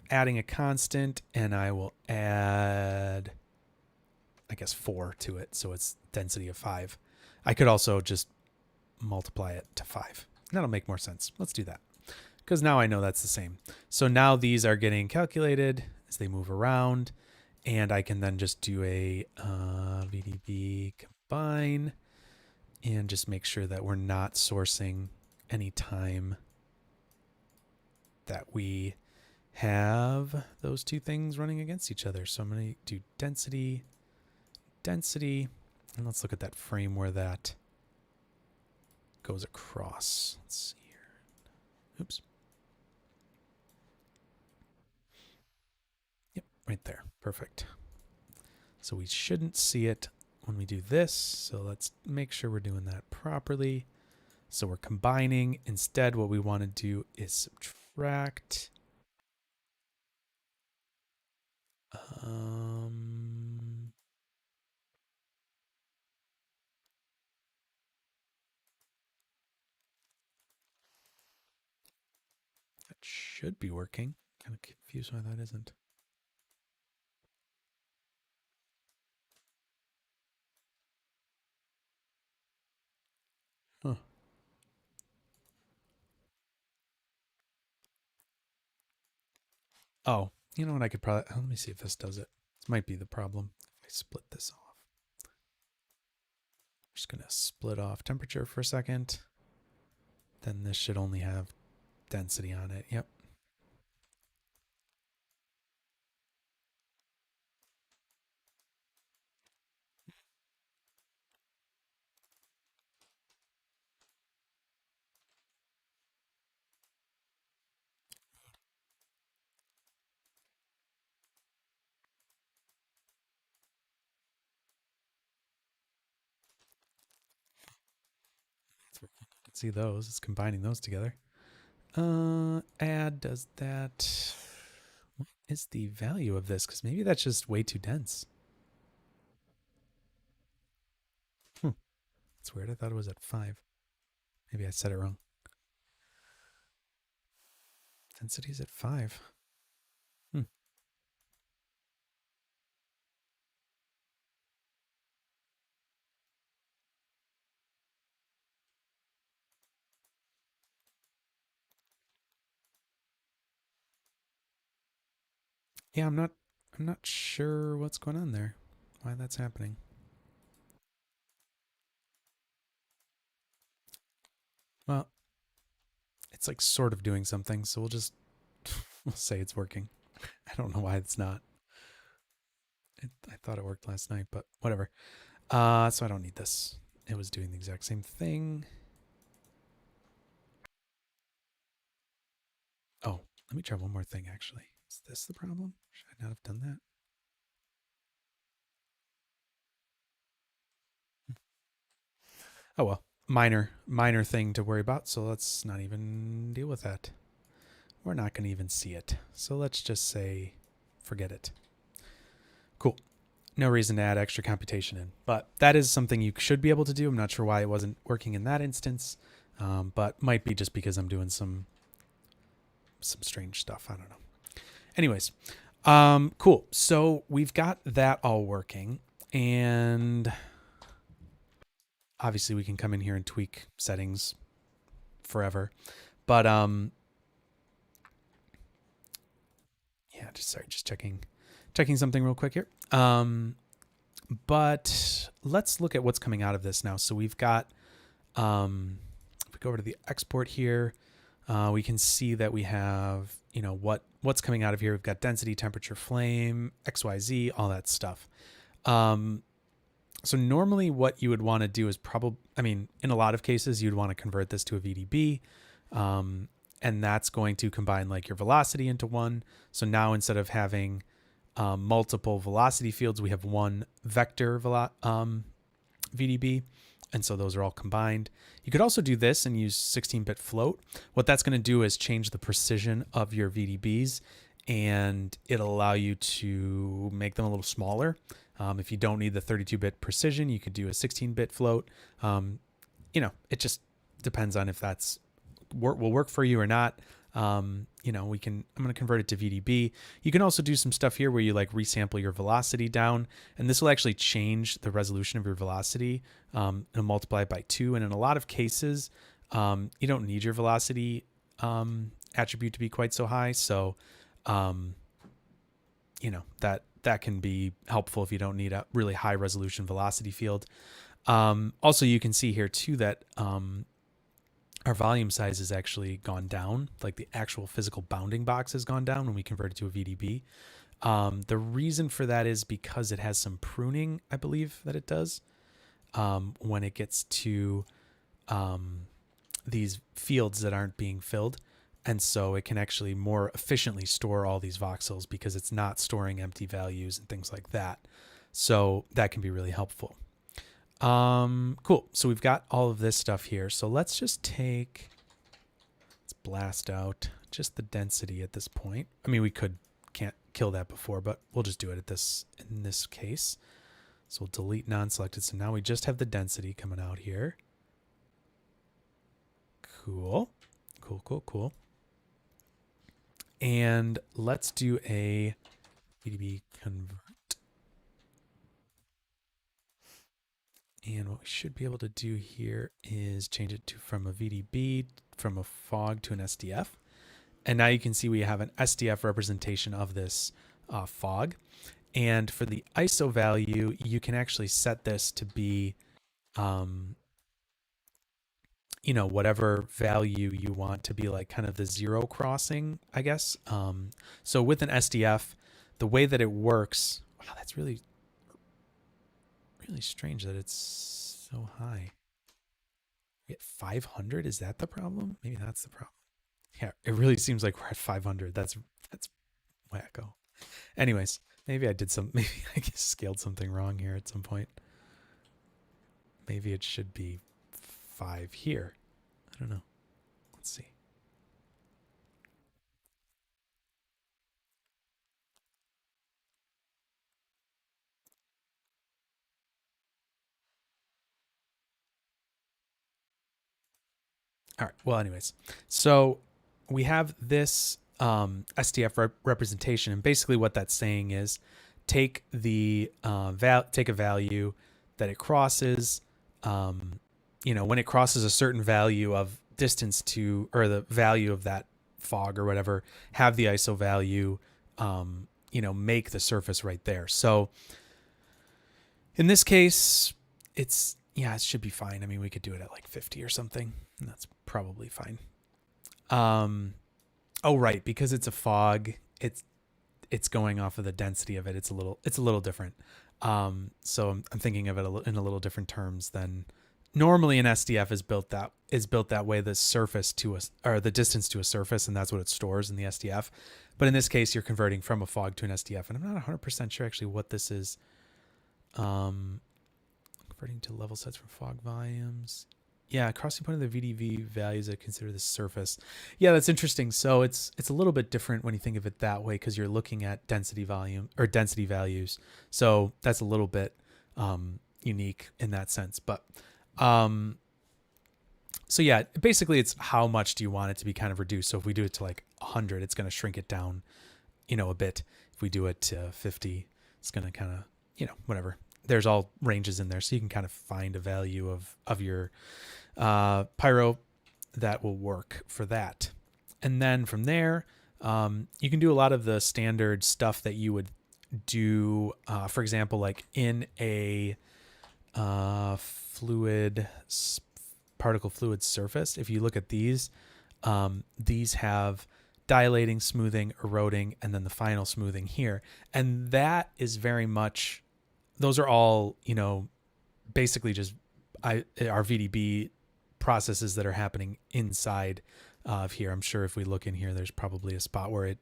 adding a constant, and I will add, I guess, 4 to it. So it's density of 5. I could also just multiply it to 5. That'll make more sense. Let's do that, because now I know that's the same. So now these are getting calculated as they move around, and I can then just do a VDB combine and just make sure that we're not sourcing any time that we have those two things running against each other. So I'm going to do density, and let's look at that frame where that goes across. Let's see here. Oops. Yep, right there. Perfect. So we shouldn't see it when we do this. So let's make sure we're doing that properly. So we're combining. Instead, what we want to do is subtract. That should be working. Kind of confused why that isn't. Huh. Oh, you know what? I could probably, let me see if this does it. This might be the problem. If I split this off. I'm just going to split off temperature for a second. Then this should only have density on it. Yep. see those. It's combining those together. Add does that. What is the value of this? Because maybe that's just way too dense. That's weird. I thought it was at 5. Maybe I said it wrong. Density is at 5. Yeah, I'm not sure what's going on there. Why that's happening. Well, it's like sort of doing something, so we'll say it's working. I don't know why it's not. I thought it worked last night, but whatever. So I don't need this. It was doing the exact same thing. Oh, let me try one more thing actually. Is this the problem? Should I not have done that? Oh well, minor thing to worry about, so let's not even deal with that. We're not going to even see it. So let's just say forget it. Cool. No reason to add extra computation in, but that is something you should be able to do. I'm not sure why it wasn't working in that instance, but might be just because I'm doing some strange stuff. I don't know. Anyways, cool. So we've got that all working, and obviously we can come in here and tweak settings forever, but yeah, just checking something real quick here. But let's look at what's coming out of this now. So we've got, if we go over to the export here, we can see that we have, what's coming out of here. We've got density, temperature, flame, XYZ, all that stuff. So normally what you would want to do is in a lot of cases, you'd want to convert this to a VDB. And that's going to combine like your velocity into one. So now instead of having multiple velocity fields, we have one vector VDB. And so those are all combined. You could also do this and use 16-bit float. What that's going to do is change the precision of your VDBs, and it'll allow you to make them a little smaller. If you don't need the 32-bit precision, you could do a 16-bit float. It just depends on if that's will work for you or not. I'm going to convert it to VDB. You can also do some stuff here where you like resample your velocity down, and this will actually change the resolution of your velocity and multiply it by 2. And in a lot of cases, you don't need your velocity attribute to be quite so high. So, that can be helpful if you don't need a really high resolution velocity field. Also, you can see here too that our volume size has actually gone down. Like the actual physical bounding box has gone down when we convert it to a VDB. The reason for that is because it has some pruning, I believe that it does, when it gets to these fields that aren't being filled. And so it can actually more efficiently store all these voxels because it's not storing empty values and things like that. So that can be really helpful. Cool. So we've got all of this stuff here. So let's let's blast out just the density at this point. I mean, can't kill that before, but we'll just do it in this case. So we'll delete non-selected. So now we just have the density coming out here. Cool. And let's do a VDB convert. And what we should be able to do here is change it from a VDB, from a fog to an SDF. And now you can see we have an Sdf representation of this fog. And for the ISO value, you can actually set this to be, whatever value you want to be like kind of the zero crossing, I guess. So with an SDF, the way that it works, wow, that's really strange that it's so high. We at 500, is that the problem? Maybe that's the problem. Yeah, it really seems like we're at 500. That's wacko. Anyways, maybe I scaled something wrong here at some point. Maybe it should be 5 here. I don't know. Let's see. All right. Well, anyways, so we have this Sdf representation, and basically what that's saying is take the take a value that it crosses. When it crosses a certain value of distance to, or the value of that fog or whatever, have the ISO value, make the surface right there. So in this case, it should be fine. I mean, we could do it at like 50 or something, and that's probably fine. Oh, right, because it's a fog, it's going off of the density of it. It's a little different. So I'm thinking of it in a little different terms than normally an SDF is built that way. The surface to the distance to a surface, and that's what it stores in the SDF. But in this case, you're converting from a fog to an SDF, and I'm not 100% sure actually what this is. Converting to level sets from fog volumes. Yeah, crossing point of the VDV values that consider the surface. Yeah, that's interesting. So it's a little bit different when you think of it that way, because you're looking at density volume or density values. So that's a little bit unique in that sense. But so yeah, basically it's how much do you want it to be kind of reduced. So if we do it to like 100, it's going to shrink it down, a bit. If we do it to 50, it's going to kind of, whatever. There's all ranges in there, so you can kind of find a value of your pyro that will work for that. And then from there, you can do a lot of the standard stuff that you would do, for example, like in a particle fluid surface. If you look at these have dilating, smoothing, eroding, and then the final smoothing here. And that is very much, those are all, basically just our VDB processes that are happening inside of here. I'm sure if we look in here, there's probably a spot where it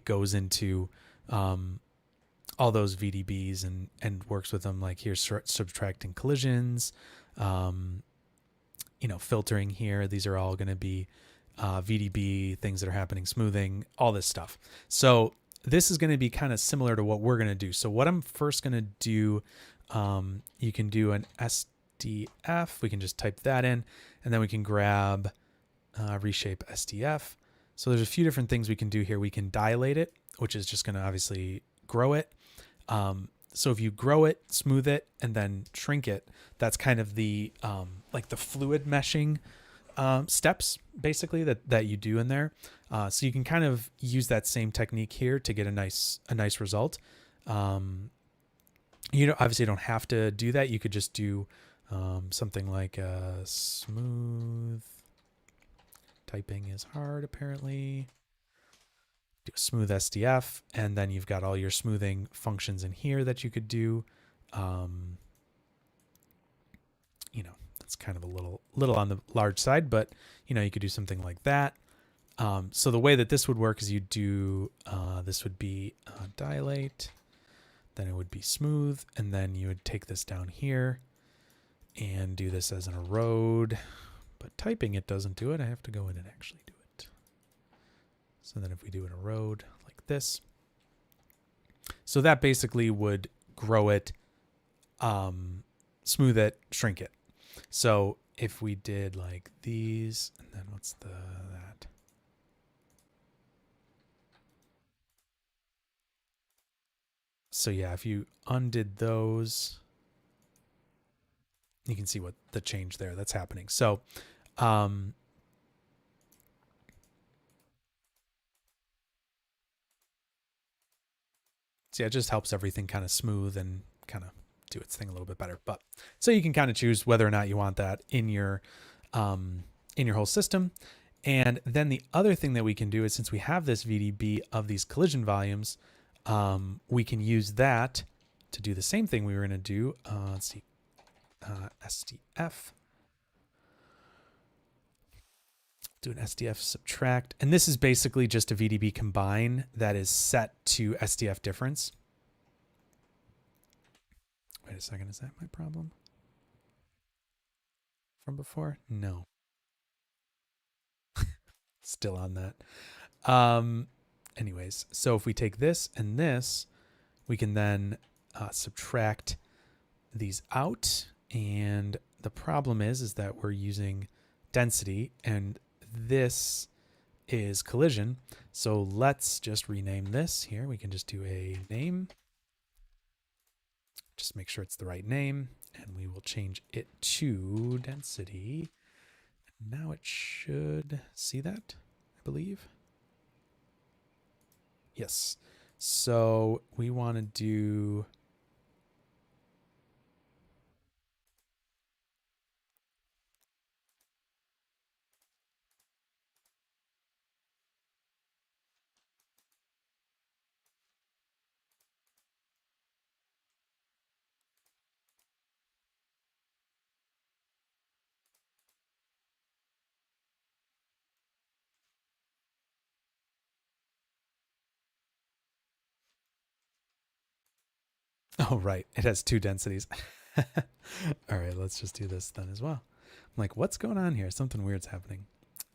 goes into all those VDBs and works with them. Like here's subtracting collisions, filtering here. These are all going to be VDB things that are happening, smoothing, all this stuff. So this is going to be kind of similar to what we're going to do. So what I'm first going to do, you can do an SDF. We can just type that in, and then we can grab reshape SDF. So there's a few different things we can do here. We can dilate it, which is just going to obviously grow it. So if you grow it, smooth it, and then shrink it, that's kind of the like the fluid meshing steps basically that you do in there. So you can kind of use that same technique here to get a nice result. Obviously don't have to do that. You could just do something like a smooth. Typing is hard apparently. Do a smooth SDF, and then you've got all your smoothing functions in here that you could do. It's kind of a little on the large side, but you could do something like that. So the way that this would work is you do this would be dilate, then it would be smooth, and then you would take this down here and do this as an erode. But typing it doesn't do it. I have to go in and actually do it. So then if we do an erode like this, so that basically would grow it, smooth it, shrink it. So if we did like these, and then what's that? So yeah, if you undid those, you can see what the change there that's happening. So, so yeah, it just helps everything kind of smooth and kind of do its thing a little bit better. But so you can kind of choose whether or not you want that in your whole system. And then the other thing that we can do is, since we have this VDB of these collision volumes, we can use that to do the same thing we were going to do. Let's see, SDF. Do an SDF subtract. And this is basically just a VDB combine that is set to SDF difference. Wait a second, is that my problem from before? No. Still on that. Anyways, so if we take this and this, we can then subtract these out. And the problem is that we're using density, and this is collision. So let's just rename this here. We can just do a name. Just make sure it's the right name, and we will change it to density. Now it should see that, I believe. Yes. So we want to do... Oh, right. It has two densities. All right, let's just do this then as well. I'm like, what's going on here? Something weird's happening.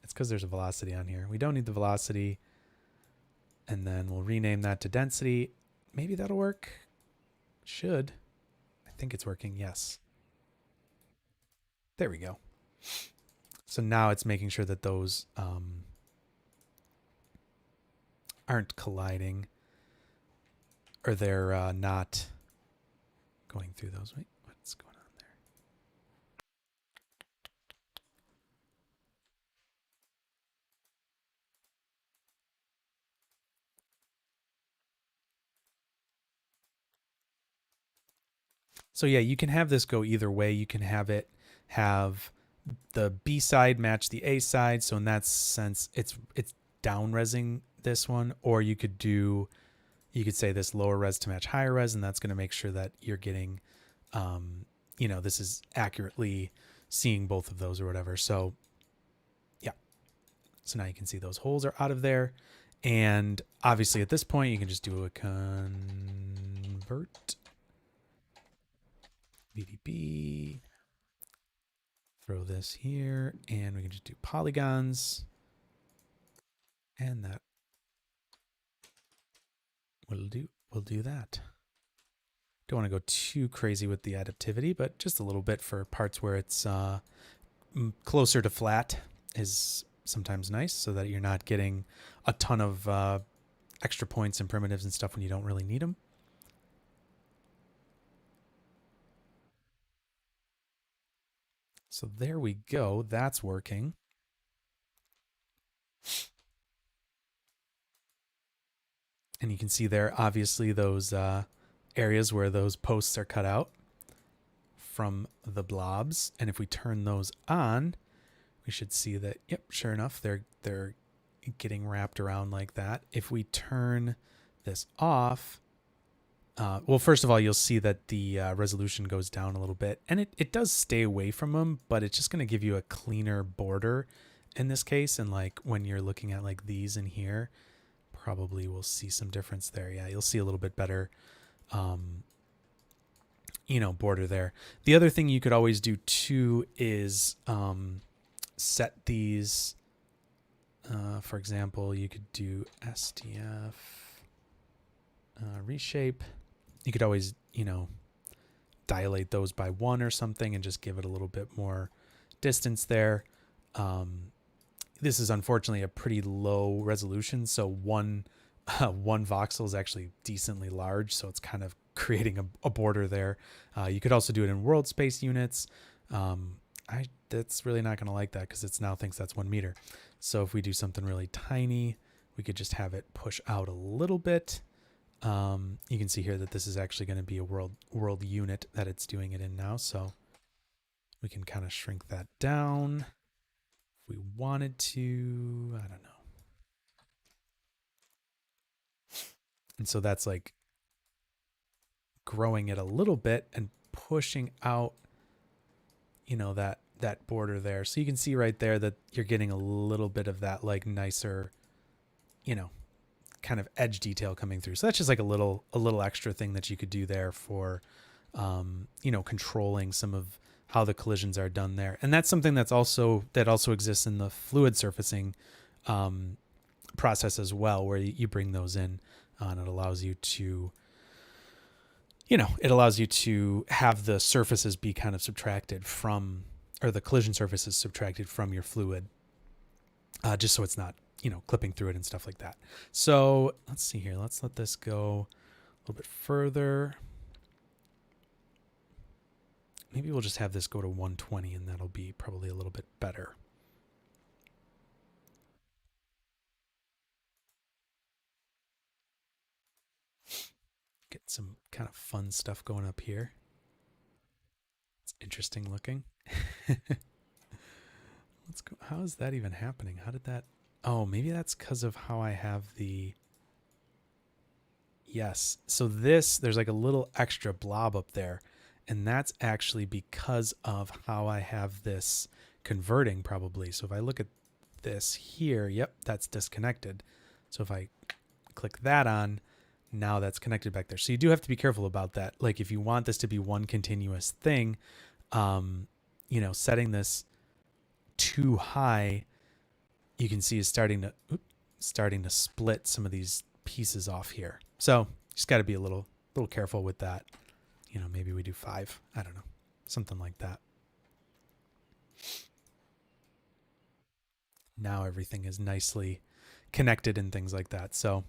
It's because there's a velocity on here. We don't need the velocity. And then we'll rename that to density. Maybe that'll work. Should. I think it's working. Yes. There we go. So now it's making sure that those aren't colliding, or they're not going through those. Wait, what's going on there? So yeah, you can have this go either way. You can have it have the B side match the A side. So in that sense, it's down resing this one, or you could say this lower res to match higher res, and that's going to make sure that you're getting, this is accurately seeing both of those or whatever. So yeah, so now you can see those holes are out of there. And obviously at this point, you can just do a convert VDB, throw this here, and we can just do polygons, and that will do. We'll do that. Don't want to go too crazy with the additivity, but just a little bit for parts where it's closer to flat is sometimes nice, so that you're not getting a ton of extra points and primitives and stuff when you don't really need them. So there we go. That's working. And you can see there, obviously, those areas where those posts are cut out from the blobs. And if we turn those on, we should see that, yep, sure enough, they're getting wrapped around like that. If we turn this off, well, first of all, you'll see that the resolution goes down a little bit, and it does stay away from them, but it's just going to give you a cleaner border in this case. And like when you're looking at like these in here, probably we'll see some difference there. Yeah, you'll see a little bit better, border there. The other thing you could always do too is set these, for example, you could do Sdf reshape. You could always, dilate those by 1 or something and just give it a little bit more distance there. This is unfortunately a pretty low resolution, so one voxel is actually decently large, so it's kind of creating a border there. You could also do it in world space units. That's really not going to like that because it now thinks that's 1 meter. So if we do something really tiny, we could just have it push out a little bit. You can see here that this is actually going to be a world unit that it's doing it in now. So we can kind of shrink that down if we wanted to. I don't know. And so that's like growing it a little bit and pushing out, that border there. So you can see right there that you're getting a little bit of that like nicer, kind of edge detail coming through. So that's just like a little extra thing that you could do there for, controlling some of how the collisions are done there. And that's something that also exists in the fluid surfacing process as well, where you bring those in, and it allows you to, it allows you to have the surfaces be kind of subtracted from, or the collision surfaces subtracted from your fluid, just so it's not, clipping through it and stuff like that. So let's see here. Let's let this go a little bit further. Maybe we'll just have this go to 120 and that'll be probably a little bit better. Get some kind of fun stuff going up here. It's interesting looking. Let's go. How is that even happening? How did that? Oh, maybe that's because of how I have the. Yes. So there's like a little extra blob up there. And that's actually because of how I have this converting probably. So if I look at this here, yep, that's disconnected. So if I click that on, now that's connected back there. So you do have to be careful about that. Like if you want this to be one continuous thing, setting this too high, you can see is starting to split some of these pieces off here. So just got to be a little careful with that. Maybe we do 5. I don't know, something like that. Now everything is nicely connected and things like that. So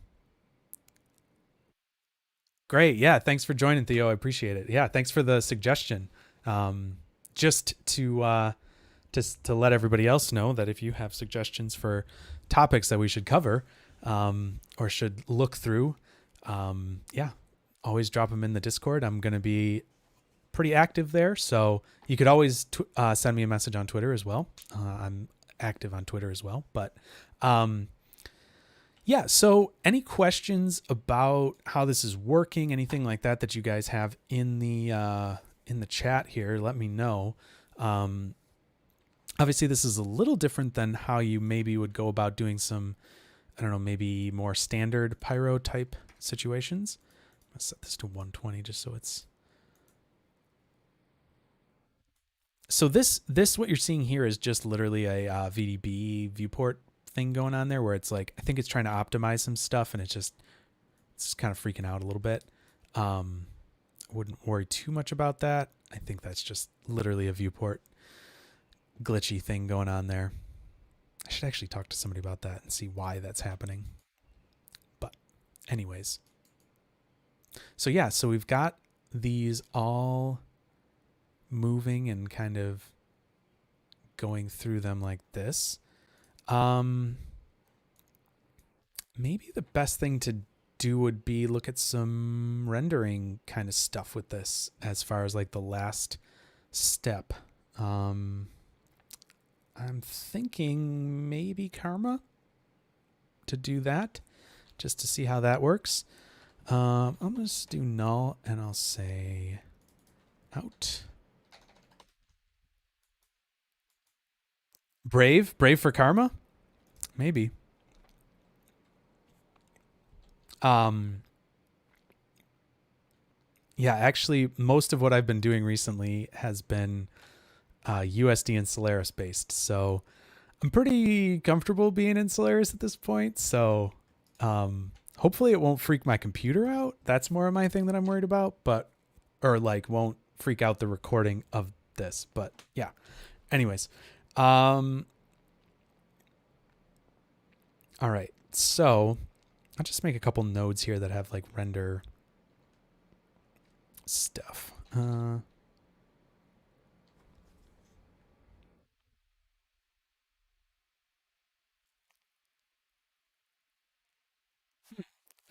great. Yeah. Thanks for joining, Theo. I appreciate it. Yeah. Thanks for the suggestion. Just to let everybody else know that if you have suggestions for topics that we should cover, or should look through, always drop them in the Discord. I'm going to be pretty active there. So you could always send me a message on Twitter as well. I'm active on Twitter as well. But so any questions about how this is working, anything like that you guys have in the chat here, let me know. Obviously this is a little different than how you maybe would go about doing some, I don't know, maybe more standard pyro type situations. I'll set this to 120 just so it's. So this what you're seeing here is just literally a VDB viewport thing going on there, where it's like, I think it's trying to optimize some stuff and it's kind of freaking out a little bit. Wouldn't worry too much about that. I think that's just literally a viewport glitchy thing going on there. I should actually talk to somebody about that and see why that's happening. But anyways. So yeah, so we've got these all moving and kind of going through them like this. Maybe the best thing to do would be look at some rendering kind of stuff with this as far as like the last step. I'm thinking maybe Karma to do that, just to see how that works. I'm going to just do null and I'll say out. Brave for Karma? Maybe. Yeah, actually most of what I've been doing recently has been USD and Solaris based. So I'm pretty comfortable being in Solaris at this point. So hopefully it won't freak my computer out. That's more of my thing that I'm worried about, or like won't freak out the recording of this. But yeah, anyways. All right. So I'll just make a couple nodes here that have like render stuff.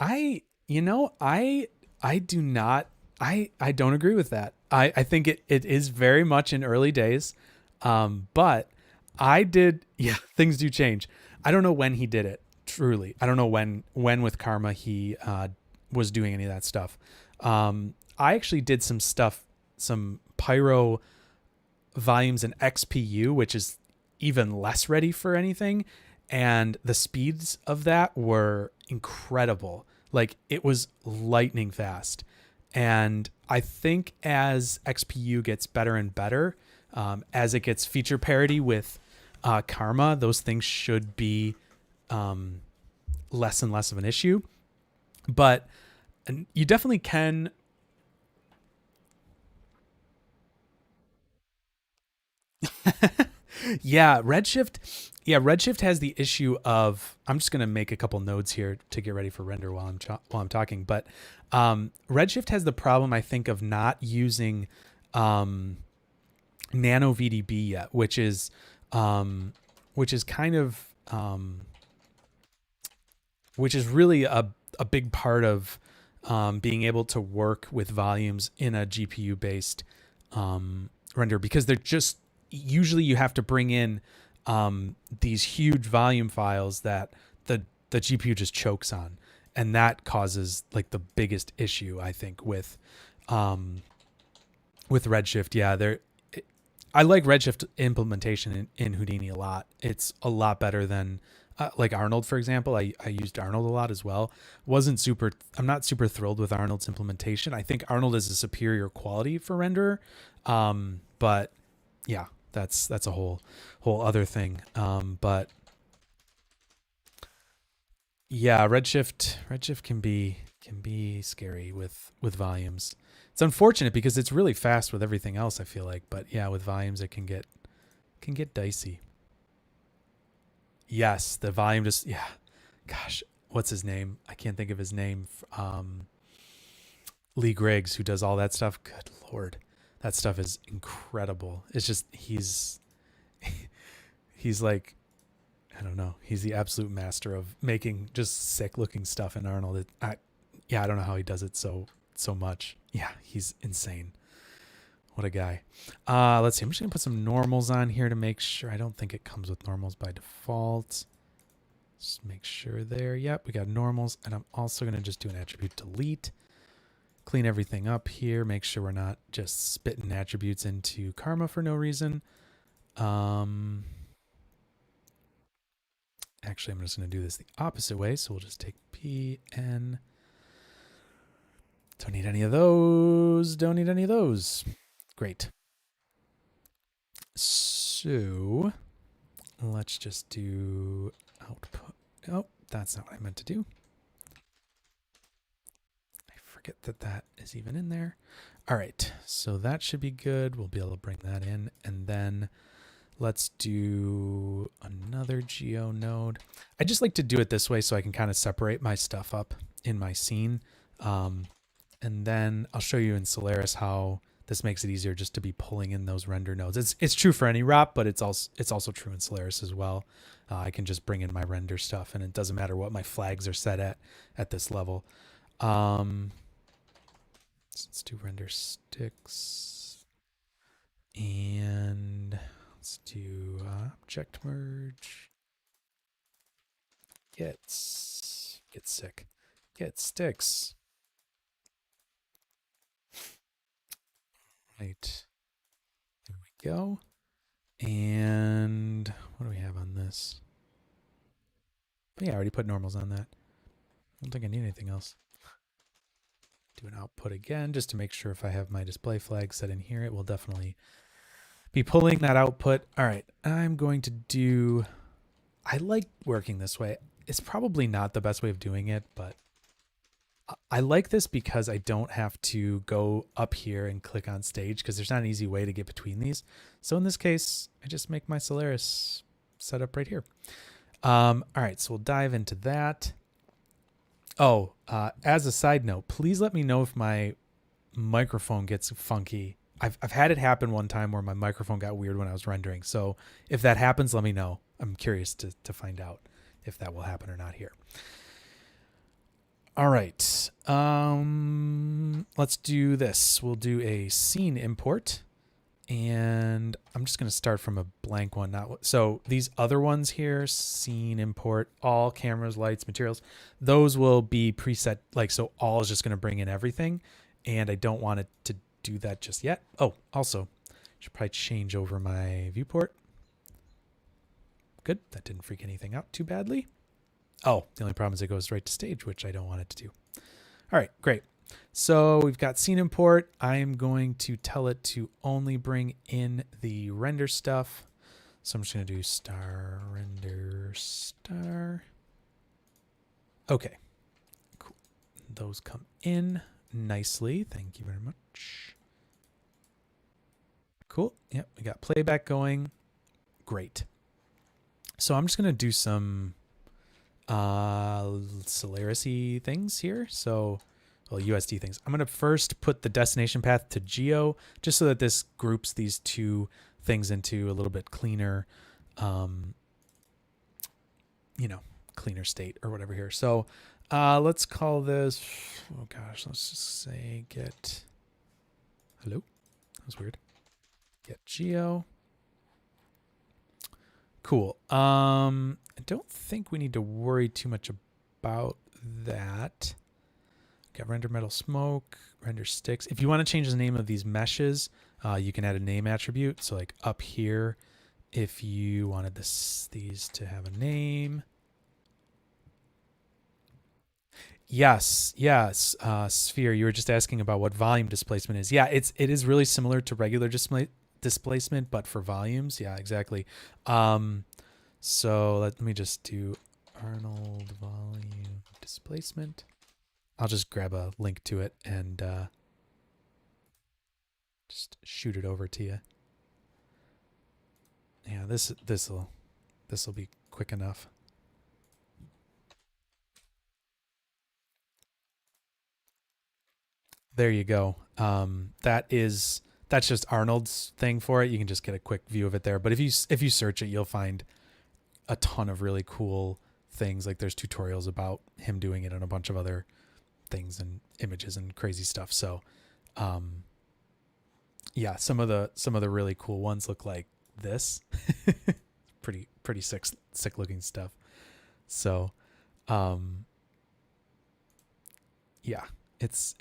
I do not, I don't agree with that. I think it is very much in early days. But things do change. I don't know when he did it. Truly. I don't know when with Karma he was doing any of that stuff. I actually did some stuff, some pyro volumes in XPU, which is even less ready for anything. And the speeds of that were incredible. Like it was lightning fast. And I think as XPU gets better and better, as it gets feature parity with Karma, those things should be less and less of an issue. But you definitely can. Yeah, Redshift has the issue of, I'm just going to make a couple nodes here to get ready for render while I'm talking, but Redshift has the problem, I think, of not using nano VDB yet, which is kind of which is really a big part of being able to work with volumes in a GPU based render, because they're just, usually you have to bring in these huge volume files that the GPU just chokes on, and that causes like the biggest issue, I think, with Redshift. Yeah, I like Redshift implementation in Houdini a lot. It's a lot better than like Arnold, for example. I used Arnold a lot as well. I'm not super thrilled with Arnold's implementation. I think Arnold is a superior quality for renderer, but yeah, that's a whole other thing. But yeah, Redshift can be scary with volumes. It's unfortunate because it's really fast with everything else, I feel like, but yeah, with volumes it can get dicey. Yes, the volume just, yeah. Gosh, what's his name? I can't think of his name. Lee Griggs, who does all that stuff. Good Lord. That stuff is incredible. It's just, he's like, I don't know. He's the absolute master of making just sick looking stuff in Arnold. I don't know how he does it so much. Yeah, he's insane. What a guy. Let's see. I'm just going to put some normals on here to make sure. I don't think it comes with normals by default. Just make sure there. Yep, we got normals. And I'm also going to just do an attribute delete. Clean everything up here. Make sure we're not just spitting attributes into Karma for no reason. Actually, I'm just going to do this the opposite way. So we'll just take PN. Don't need any of those. Don't need any of those. Great. So let's just do output. Oh, that's not what I meant to do. I forget that is even in there. All right, so that should be good. We'll be able to bring that in. And then let's do another geo node. I just like to do it this way so I can kind of separate my stuff up in my scene. And then I'll show you in Solaris how this makes it easier just to be pulling in those render nodes. It's true for any ROP, but it's also true in Solaris as well. I can just bring in my render stuff, and it doesn't matter what my flags are set at this level. Let's do render sticks, and let's do object merge. Get sick. Get sticks. Right. There we go. And what do we have on this? Oh, yeah, I already put normals on that. I don't think I need anything else. Do an output again just to make sure if I have my display flag set in here, it will definitely be pulling that output. All right, I'm going to do, I like working this way. It's probably not the best way of doing it, but I like this because I don't have to go up here and click on stage because there's not an easy way to get between these. So in this case, I just make my Solaris setup right here. All right, so we'll dive into that. Oh, as a side note, please let me know if my microphone gets funky. I've had it happen one time where my microphone got weird when I was rendering. So if that happens, let me know. I'm curious to find out if that will happen or not here. All right, let's do this. We'll do a scene import, and I'm just going to start from a blank one. So these other ones here, scene import, all cameras, lights, materials, those will be preset. Like, so all is just going to bring in everything, and I don't want it to do that just yet. Oh, also, I should probably change over my viewport. Good, that didn't freak anything out too badly. Oh, the only problem is it goes right to stage, which I don't want it to do. All right, great. So we've got scene import. I am going to tell it to only bring in the render stuff. So I'm just going to do star render star. Okay, cool. Those come in nicely. Thank you very much. Cool. Yep, we got playback going. Great. So I'm just going to do some Solaris-y things here. So, well, USD things. I'm going to first put the destination path to geo, just so that this groups these two things into a little bit cleaner, cleaner state or whatever here. So let's call this, oh gosh, let's just say get, hello? That was weird. Get geo. Cool. I don't think we need to worry too much about that. Got render metal smoke, render sticks. If you want to change the name of these meshes, you can add a name attribute. So like up here, if you wanted these to have a name. Yes. Sphere, you were just asking about what volume displacement is. Yeah, it is really similar to regular displacement, but for volumes. Yeah, exactly. So let me just do Arnold volume displacement. I'll just grab a link to it and just shoot it over to you. Yeah, this'll be quick enough. There you go. That's just Arnold's thing for it. You can just get a quick view of it there. But if you search it, you'll find a ton of really cool things. Like there's tutorials about him doing it and a bunch of other things and images and crazy stuff. So, yeah, some of the really cool ones look like this. pretty sick looking stuff. So, yeah, it's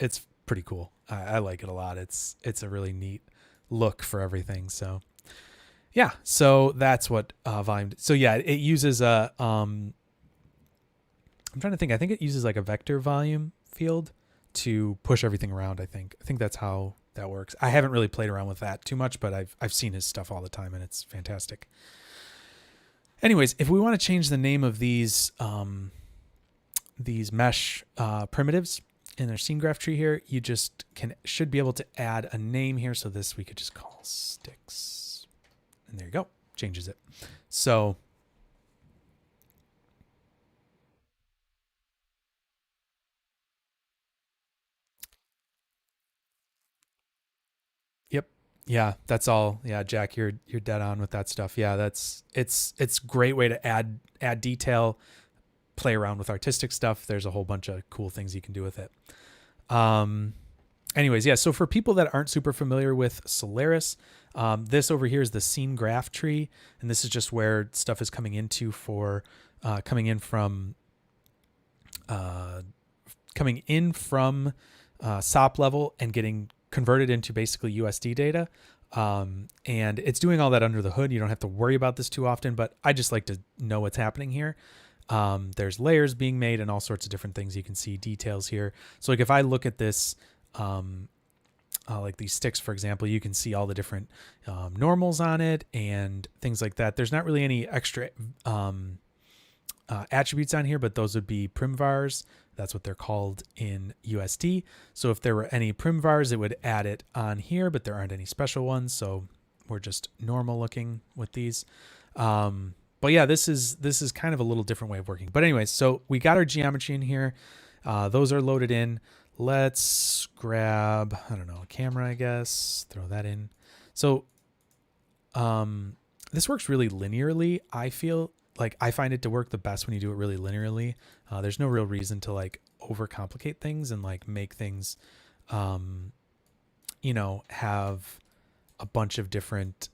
pretty cool. I like it a lot. It's a really neat look for everything. So yeah, so that's what volume. So yeah, it uses a I'm trying to think. I think it uses like a vector volume field to push everything around. I think that's how that works. I haven't really played around with that too much, but I've seen his stuff all the time and it's fantastic. Anyways, if we want to change the name of these mesh primitives in their scene graph tree here, you just should be able to add a name here. So this we could just call sticks, and there you go, changes it. So yep, yeah, that's all. Yeah, Jack, you're dead on with that stuff. Yeah, it's a great way to add detail, play around with artistic stuff. There's a whole bunch of cool things you can do with it. Anyways, yeah, so for people that aren't super familiar with Solaris, this over here is the scene graph tree, and this is just where stuff is coming into for coming in from SOP level and getting converted into basically USD data. And it's doing all that under the hood. You don't have to worry about this too often, but I just like to know what's happening here. There's layers being made and all sorts of different things. You can see details here. So like if I look at this, like these sticks, for example, you can see all the different normals on it and things like that. There's not really any extra attributes on here, but those would be primvars. That's what they're called in USD. So if there were any primvars, it would add it on here, but there aren't any special ones. So we're just normal looking with these. But yeah, this is kind of a little different way of working. But anyways, so we got our geometry in here. Those are loaded in. Let's grab, I don't know, a camera, I guess, throw that in. So this works really linearly. I feel like I find it to work the best when you do it really linearly. There's no real reason to like overcomplicate things and like make things, have a bunch of different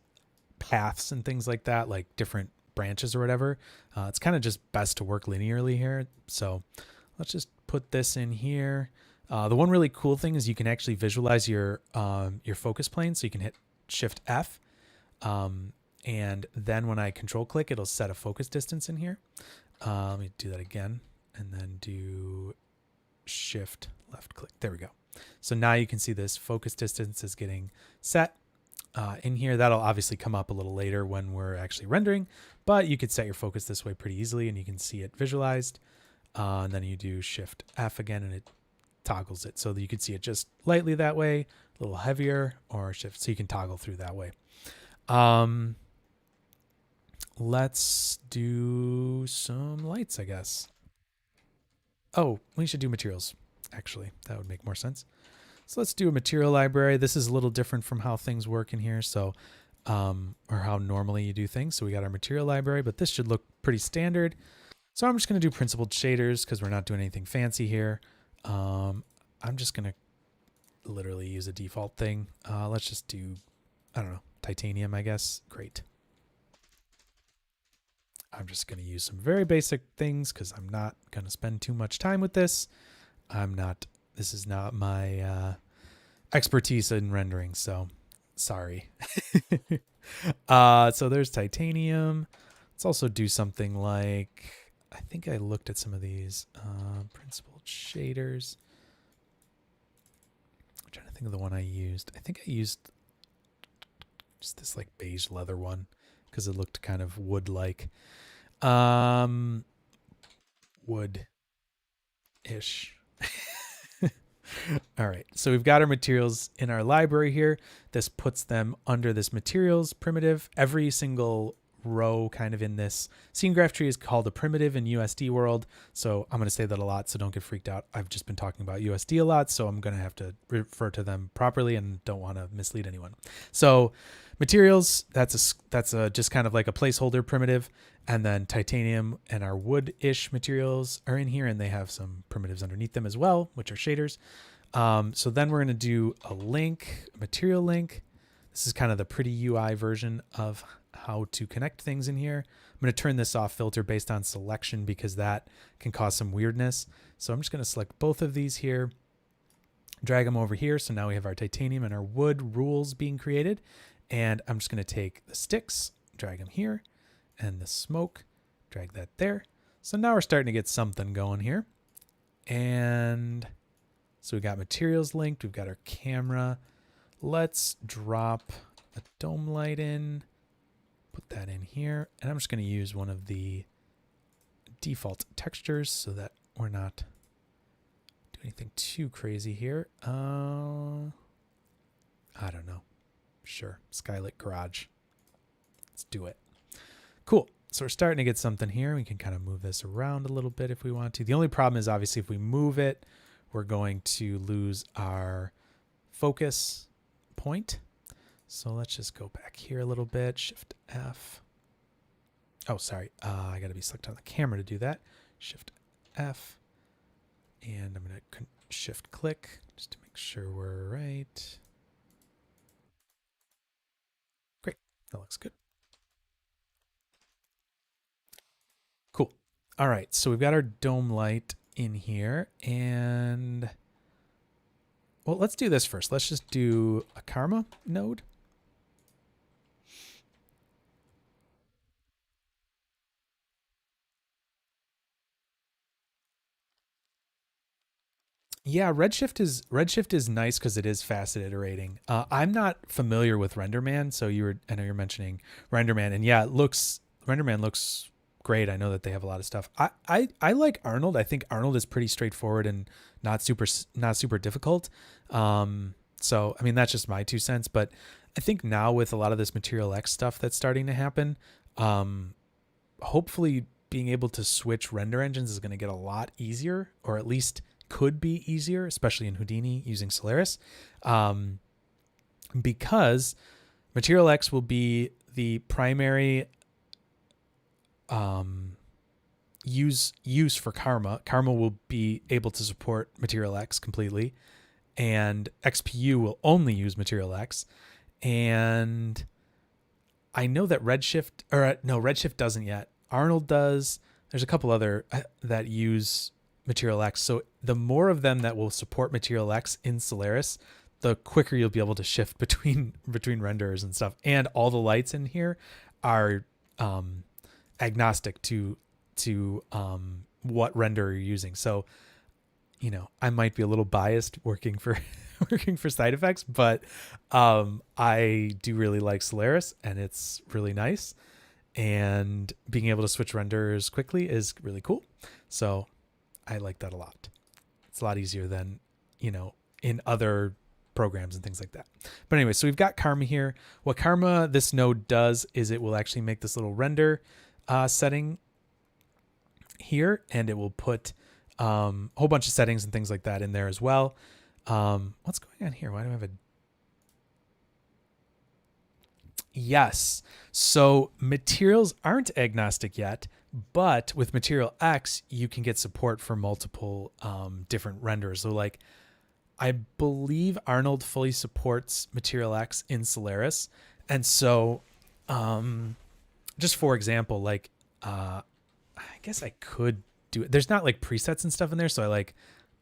paths and things like that, like different branches or whatever. It's kind of just best to work linearly here. So let's just put this in here. The one really cool thing is you can actually visualize your focus plane. So you can hit Shift F, and then when I control click, it'll set a focus distance in here. Let me do that again, and then do Shift left click. There we go. So now you can see this focus distance is getting set in here. That'll obviously come up a little later when we're actually rendering, but you could set your focus this way pretty easily and you can see it visualized. And then you do Shift F again and it toggles it. So that you can see it just lightly that way, a little heavier, or Shift, so you can toggle through that way. Let's do some lights, I guess. Oh, we should do materials, actually. That would make more sense. So let's do a material library. This is a little different from how things work in here, so or how normally you do things. So we got our material library, but this should look pretty standard. So I'm just going to do principled shaders because we're not doing anything fancy here. I'm just going to literally use a default thing. Let's just do, I don't know, titanium, I guess. Great. I'm just going to use some very basic things because I'm not going to spend too much time with this. This is not my expertise in rendering, so sorry. So there's titanium. Let's also do something like, I think I looked at some of these principled shaders. I'm trying to think of the one I used. I think I used just this like beige leather one because it looked kind of wood-like. Wood-ish. All right, so we've got our materials in our library here. This puts them under this materials primitive. Every single row kind of in this scene graph tree is called a primitive in USD world. So I'm going to say that a lot, so don't get freaked out. I've just been talking about USD a lot, so I'm going to have to refer to them properly and don't want to mislead anyone. So materials, that's just kind of like a placeholder primitive. And then titanium and our wood-ish materials are in here, and they have some primitives underneath them as well, which are shaders. So then we're going to do a link, a material link. This is kind of the pretty UI version of how to connect things in here. I'm going to turn this off filter based on selection because that can cause some weirdness. So I'm just going to select both of these here, drag them over here. So now we have our titanium and our wood rules being created. And I'm just going to take the sticks, drag them here, and the smoke, drag that there. So now we're starting to get something going here. And so we got materials linked. We've got our camera. Let's drop a dome light in, put that in here. And I'm just going to use one of the default textures so that we're not doing anything too crazy here. I don't know. Sure. Skylit Garage. Let's do it. Cool. So we're starting to get something here. We can kind of move this around a little bit if we want to. The only problem is obviously if we move it, we're going to lose our focus point. So let's just go back here a little bit. Shift F. Oh, sorry. I got to be selected on the camera to do that. Shift F. And I'm going to shift click just to make sure we're right. Great. That looks good. Cool. All right. So we've got our dome light in here, and well, let's do this first. Let's just do a karma node. Yeah, Redshift is nice because it is fast iterating. I'm not familiar with RenderMan, so I know you're mentioning RenderMan, and yeah, RenderMan looks great. I know that they have a lot of stuff. I like Arnold. I think Arnold is pretty straightforward and not super difficult. So I mean that's just my 2 cents, but I think now with a lot of this Material X stuff that's starting to happen, hopefully being able to switch render engines is going to get a lot easier, or at least could be easier, especially in Houdini using Solaris, because Material X will be the primary use for Karma. Karma will be able to support Material X completely, and XPU will only use Material X. And I know that Redshift doesn't yet. Arnold does. There's a couple other that use Material X. So the more of them that will support Material X in Solaris, the quicker you'll be able to shift between renderers and stuff. And all the lights in here are agnostic to what renderer you're using. So, you know, I might be a little biased working for side effects, but I do really like Solaris, and it's really nice. And being able to switch renderers quickly is really cool. So I like that a lot. It's a lot easier than, you know, in other programs and things like that. But anyway, so we've got Karma here. What Karma, this node does is it will actually make this little render setting here, and it will put a whole bunch of settings and things like that in there as well. What's going on here? Why do I have a... Yes. So materials aren't agnostic yet, but with Material X, you can get support for multiple different renders. So like, I believe Arnold fully supports Material X in Solaris. And so just for example, like, I guess I could do it. There's not like presets and stuff in there. So I like,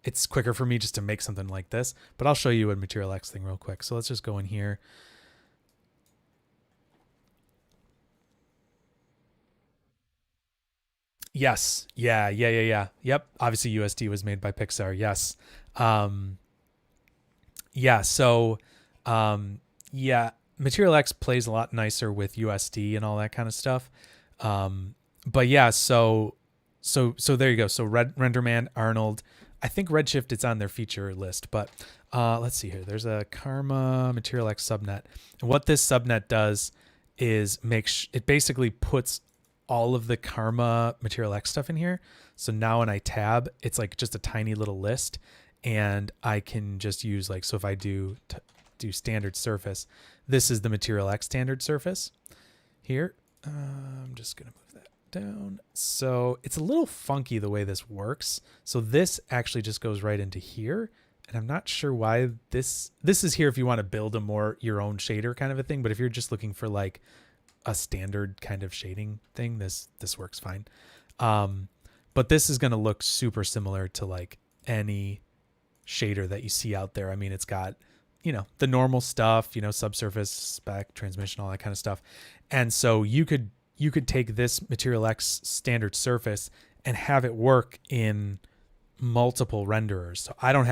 it's quicker for me just to make something like this, but I'll show you a Material X thing real quick. So let's just go in here. Yes. Yeah. Yep. Obviously USD was made by Pixar. Yes. Yeah. So, yeah, Material X plays a lot nicer with USD and all that kind of stuff. But yeah, so there you go. So RenderMan, Arnold, I think Redshift, it's on their feature list, but let's see here. There's a Karma Material X subnet. And what this subnet does is it basically puts all of the Karma Material X stuff in here. So now when I tab, it's like just a tiny little list, and I can just use like, so if I do standard surface, this is the Material X standard surface here. I'm just going to move that down. So it's a little funky the way this works. So this actually just goes right into here. And I'm not sure why this is here if you want to build your own shader kind of a thing. But if you're just looking for like a standard kind of shading thing, this works fine. But this is going to look super similar to like any shader that you see out there. I mean, it's got, you know, the normal stuff, you know, subsurface, spec, transmission, all that kind of stuff. And so you could take this Material X standard surface and have it work in multiple renderers. So I don't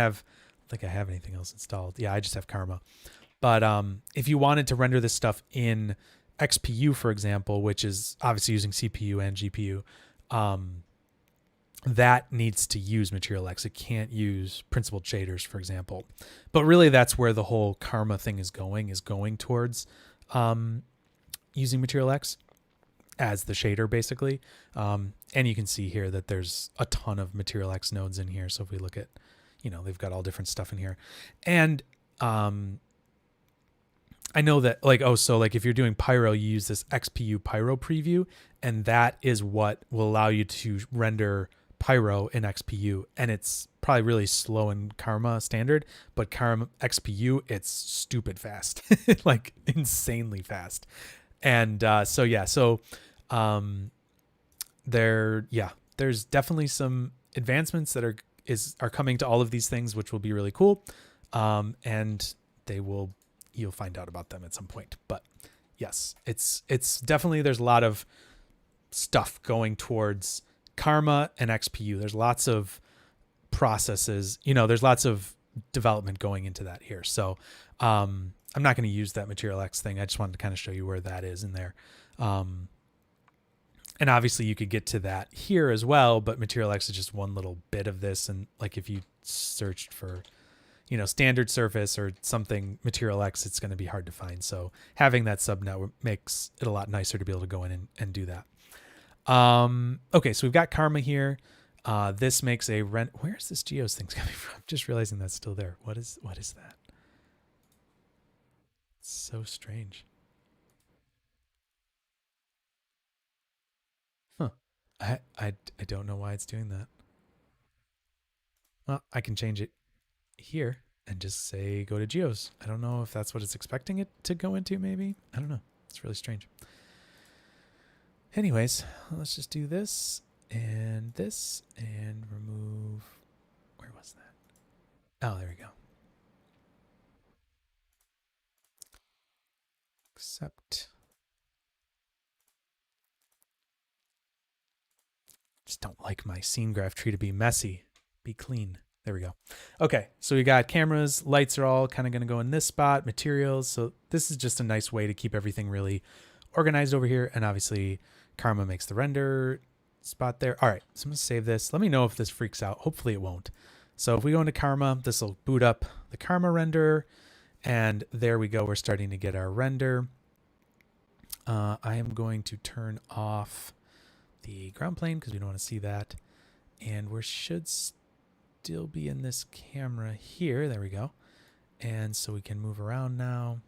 think I have anything else installed. Yeah, I just have Karma. But if you wanted to render this stuff in XPU, for example, which is obviously using CPU and GPU, that needs to use Material X. It can't use principled shaders, for example. But really that's where the whole Karma thing is going towards using Material X as the shader, basically. And you can see here that there's a ton of Material X nodes in here. So if we look at, you know, they've got all different stuff in here. And I know that like, so like if you're doing Pyro, you use this Xpu Pyro Preview, and that is what will allow you to render Pyro in XPU, and it's probably really slow in Karma standard, but Karma XPU, it's stupid fast, like insanely fast. And there's definitely some advancements that are coming to all of these things, which will be really cool. And you'll find out about them at some point. But yes, it's definitely, there's a lot of stuff going towards Karma and XPU. There's lots of processes, you know, there's lots of development going into that here. So I'm not going to use that Material X thing. I just wanted to kind of show you where that is in there. And obviously you could get to that here as well, but Material X is just one little bit of this. And like if you searched for, you know, standard surface or something Material X, it's going to be hard to find. So having that subnet makes it a lot nicer to be able to go in and do that. Okay, so we've got Karma here. This makes a where's this geos thing coming from? I'm just realizing that's still there. What is that? It's so strange. Huh. I don't know why it's doing that. Well, I can change it here and just say go to geos. I don't know if that's what it's expecting it to go into, maybe. I don't know. It's really strange. Anyways, let's just do this and remove, where was that? Oh, there we go. Accept. Just don't like my scene graph tree to be messy. Be clean. There we go. Okay, so we got cameras, lights are all kind of going to go in this spot, materials. So this is just a nice way to keep everything really organized over here. And obviously Karma makes the render spot there. All right, so I'm gonna save this. Let me know if this freaks out. Hopefully it won't. So if we go into Karma, this will boot up the Karma renderer, and there we go. We're starting to get our render. I am going to turn off the ground plane because we don't want to see that. And we should still be in this camera here. There we go. And so we can move around now.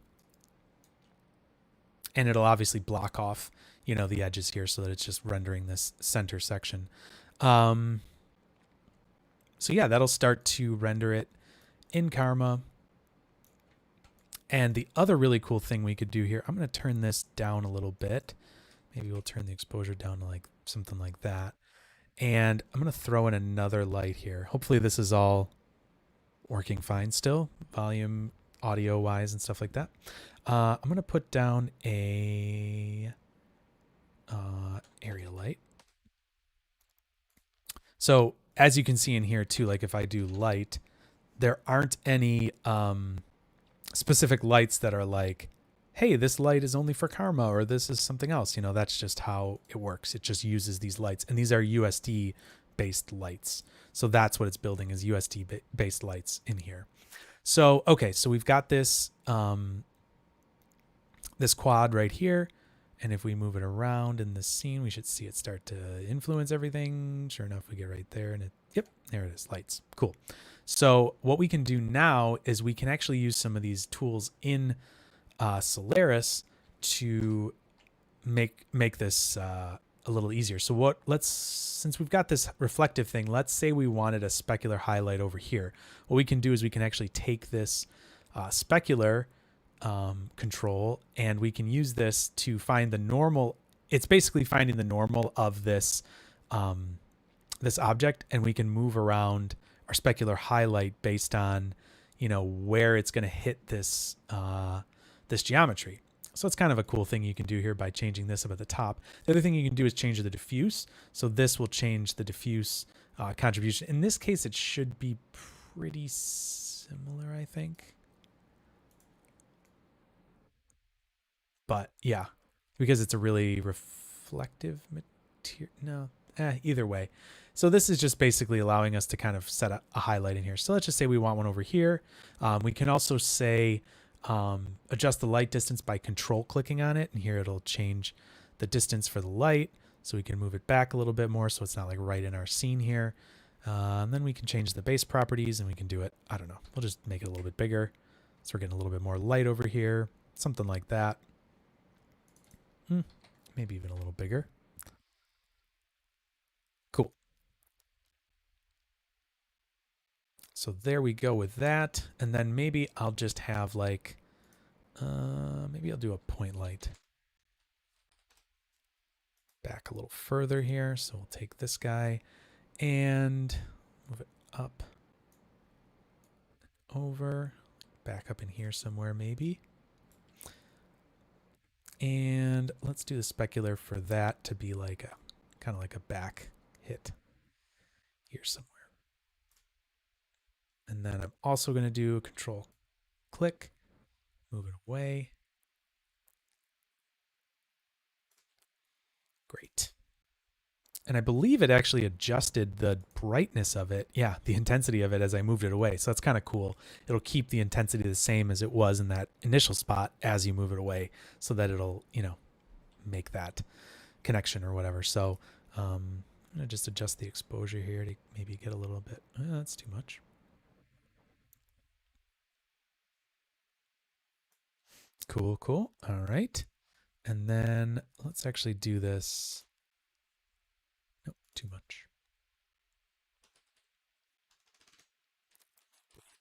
And it'll obviously block off, you know, the edges here so that it's just rendering this center section. So yeah, that'll start to render it in Karma. And the other really cool thing we could do here, I'm going to turn this down a little bit. Maybe we'll turn the exposure down to like something like that. And I'm going to throw in another light here. Hopefully this is all working fine still, volume, audio wise and stuff like that. I'm going to put down a area light. So as you can see in here too, like if I do light, there aren't any specific lights that are like, hey, this light is only for Karma or this is something else. You know, that's just how it works. It just uses these lights, and these are USD based lights. So that's what it's building, is USD based lights in here. So, okay, so we've got this, this quad right here. And if we move it around in the scene, we should see it start to influence everything. Sure enough, we get right there and it, yep, there it is, lights. Cool. So what we can do now is we can actually use some of these tools in Solaris to make this a little easier. So since we've got this reflective thing, let's say we wanted a specular highlight over here. What we can do is we can actually take this specular control, and we can use this to find the normal. It's basically finding the normal of this this object, and we can move around our specular highlight based on, you know, where it's going to hit this this geometry. So it's kind of a cool thing you can do here by changing this up at the top. The other thing you can do is change the diffuse. So this will change the diffuse contribution. In this case, it should be pretty similar, I think. But yeah, because it's a really reflective material. No, either way. So this is just basically allowing us to kind of set a highlight in here. So let's just say we want one over here. We can also say adjust the light distance by control clicking on it. And here it'll change the distance for the light. So we can move it back a little bit more so it's not like right in our scene here. And then we can change the base properties and we can do it. I don't know. We'll just make it a little bit bigger. So we're getting a little bit more light over here. Something like that. Maybe even a little bigger. Cool. So there we go with that. And then maybe I'll just have like, maybe I'll do a point light. Back a little further here. So we'll take this guy and move it up, over, back up in here somewhere maybe. And let's do the specular for that to be like a kind of like a back hit here somewhere. And then I'm also going to do a control click, move it away. Great. And I believe it actually adjusted the brightness of it. Yeah, the intensity of it as I moved it away. So that's kind of cool. It'll keep the intensity the same as it was in that initial spot as you move it away so that it'll, you know, make that connection or whatever. So I'm going to just adjust the exposure here to maybe get a little bit. That's too much. Cool, cool. All right. And then let's actually do this. Nope, too much.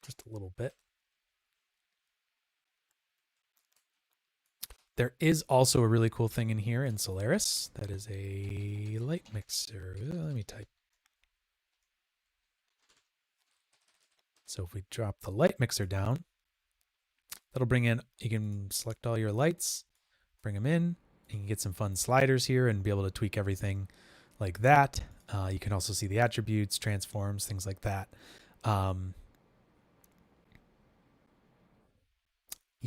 Just a little bit. There is also a really cool thing in here in Solaris. That is a light mixer. Let me type. So if we drop the light mixer down, that'll bring in, you can select all your lights, bring them in. You can get some fun sliders here and be able to tweak everything like that. You can also see the attributes, transforms, things like that.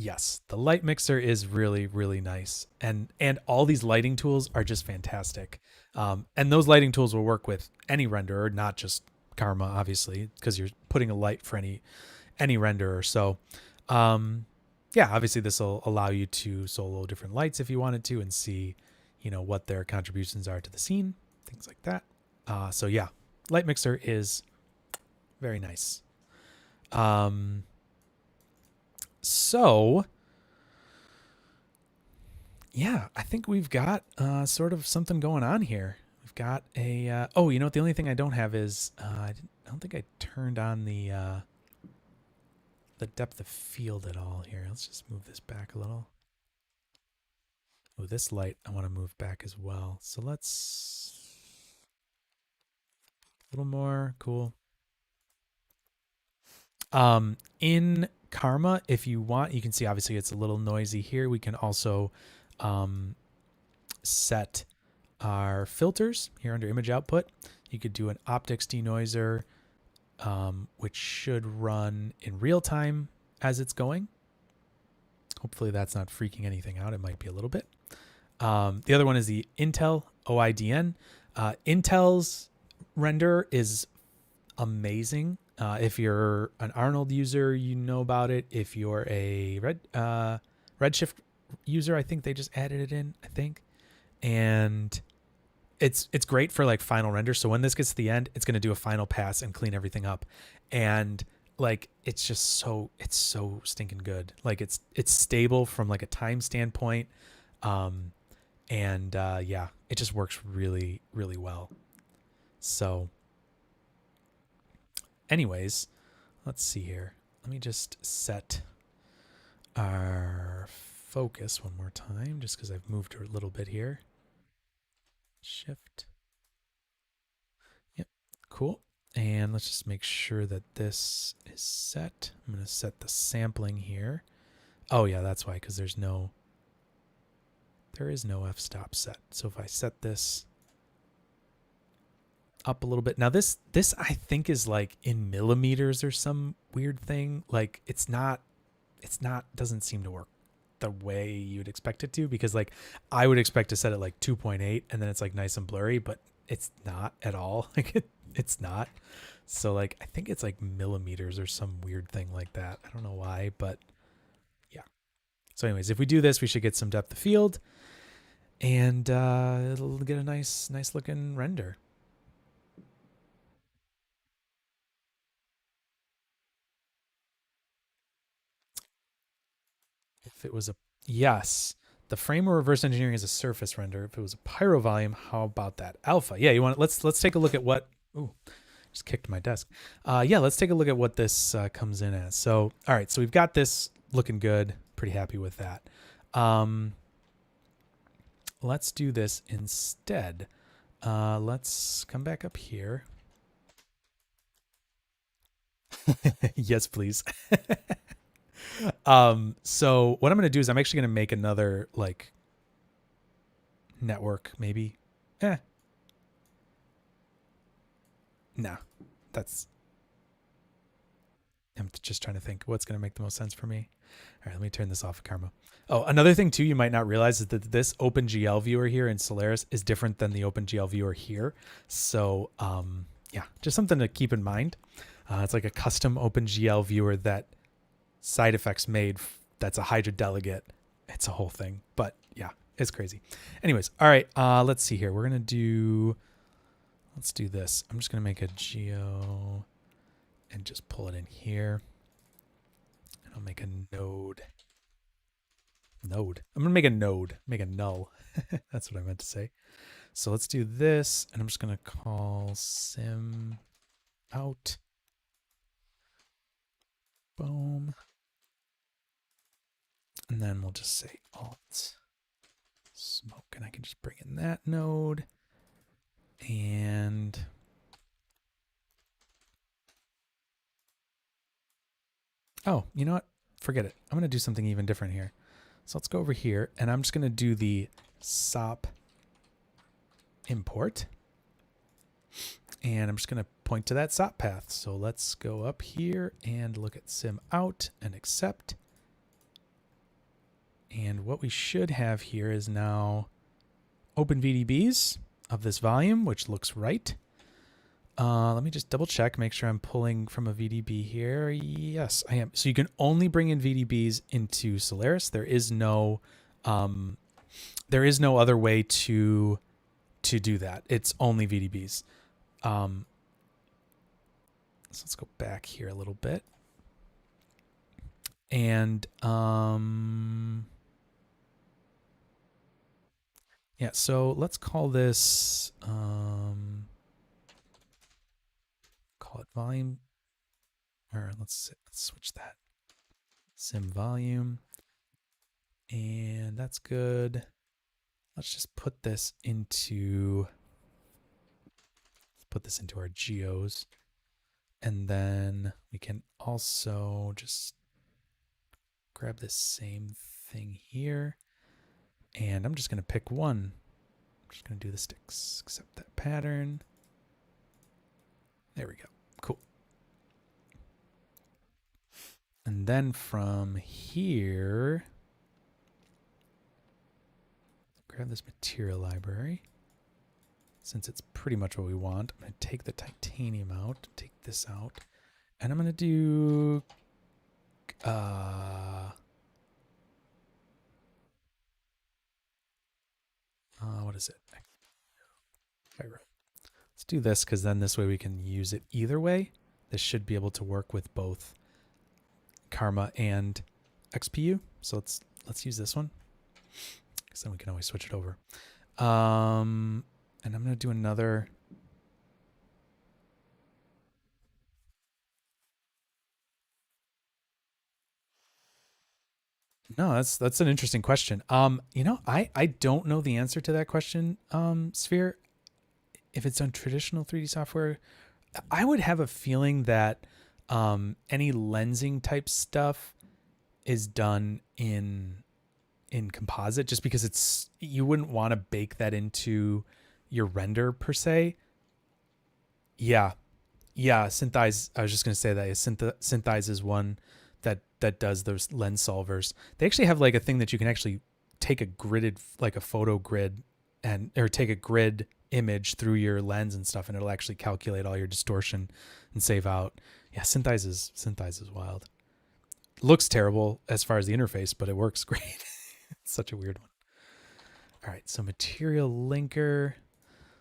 Yes, the light mixer is really, really nice. And all these lighting tools are just fantastic. And those lighting tools will work with any renderer, not just Karma, obviously, because you're putting a light for any renderer. So yeah, obviously this will allow you to solo different lights if you wanted to and see, what their contributions are to the scene, things like that. So yeah, light mixer is very nice. So yeah, I think we've got sort of something going on here. We've got a oh, you know what? The only thing I don't have is I don't think I turned on the depth of field at all here. Let's just move this back a little. Oh, this light I want to move back as well. So let's a little more. Cool. In Karma, if you want, you can see obviously it's a little noisy here. We can also set our filters here under image output. You could do an optics denoiser, which should run in real time as it's going. Hopefully that's not freaking anything out. It might be a little bit. The other one is the Intel OIDN. Intel's render is amazing. If you're an Arnold user, you know about it. If you're a Redshift user, I think they just added it in, I think. And it's great for like final render. So when this gets to the end, it's going to do a final pass and clean everything up. And like, it's just it's so stinking good. Like it's stable from like a time standpoint. Yeah, it just works really, really well. So anyways, let's see here. Let me just set our focus one more time, just because I've moved a little bit here. Shift. Yep, cool. And let's just make sure that this is set. I'm going to set the sampling here. Oh yeah, that's why, because there is no f-stop set. So if I set this up a little bit. Now this I think is like in millimeters or some weird thing. Like it's not doesn't seem to work the way you'd expect it to, because like I would expect to set it like 2.8 and then it's like nice and blurry, but it's not at all. Like it's not. So like I think it's like millimeters or some weird thing like that. I don't know why, but yeah. So anyways, if we do this, we should get some depth of field and it'll get a nice looking render. If it was a, yes, the frame we're reverse engineering is a surface render. If it was a pyro volume, how about that? Alpha. Yeah, you want let's take a look at what, ooh, just kicked my desk. Yeah, let's take a look at what this comes in as. So, all right, so we've got this looking good. Pretty happy with that. Let's do this instead. Let's come back up here. Yes, please. So what I'm going to do is I'm actually going to make another like network, maybe. No, I'm just trying to think what's going to make the most sense for me. All right, let me turn this off of Karma. Oh, another thing too you might not realize is that this OpenGL viewer here in Solaris is different than the OpenGL viewer here. So yeah, just something to keep in mind. It's like a custom OpenGL viewer that Side Effects made. That's a Hydra delegate. It's a whole thing, but yeah, it's crazy. Anyways, all right, let's see here. Let's do this. I'm just gonna make a geo and just pull it in here. And I'll make a node. I'm gonna make a node, make a null. That's what I meant to say. So let's do this, and I'm just gonna call sim out. Boom. And then we'll just say alt smoke, and I can just bring in that node. And oh, you know what? Forget it. I'm going to do something even different here. So let's go over here, and I'm just going to do the SOP import. And I'm just going to point to that SOP path. So let's go up here and look at sim out and accept. And what we should have here is now open VDBs of this volume, which looks right. Let me just double check, make sure I'm pulling from a VDB here. Yes, I am. So you can only bring in VDBs into Solaris. There is no other way to do that. It's only VDBs. So let's go back here a little bit. And yeah, so let's call this call it volume, or let's switch that. Sim volume. And that's good. Let's just put this into our geos. And then we can also just grab this same thing here. And I'm just going to pick one. I'm just going to do the sticks, accept that pattern. There we go. Cool. And then from here, grab this material library. Since it's pretty much what we want, I'm going to take the titanium out, take this out, and I'm going to do what is it? Pyro. Let's do this because then this way we can use it either way. This should be able to work with both Karma and XPU. So let's use this one because then we can always switch it over. And I'm going to do another. No, that's an interesting question. You know, I don't know the answer to that question, Sphere. If it's on traditional 3D software, I would have a feeling that any lensing type stuff is done in composite, just because you wouldn't want to bake that into your render per se. Yeah, Synthize. I was just gonna say that Synthize is one that does those lens solvers. They actually have like a thing that you can actually take a gridded, like a photo grid, or take a grid image through your lens and stuff, and it'll actually calculate all your distortion and save out. Yeah, Synthize is wild. Looks terrible as far as the interface, but it works great. It's such a weird one. All right, so material linker.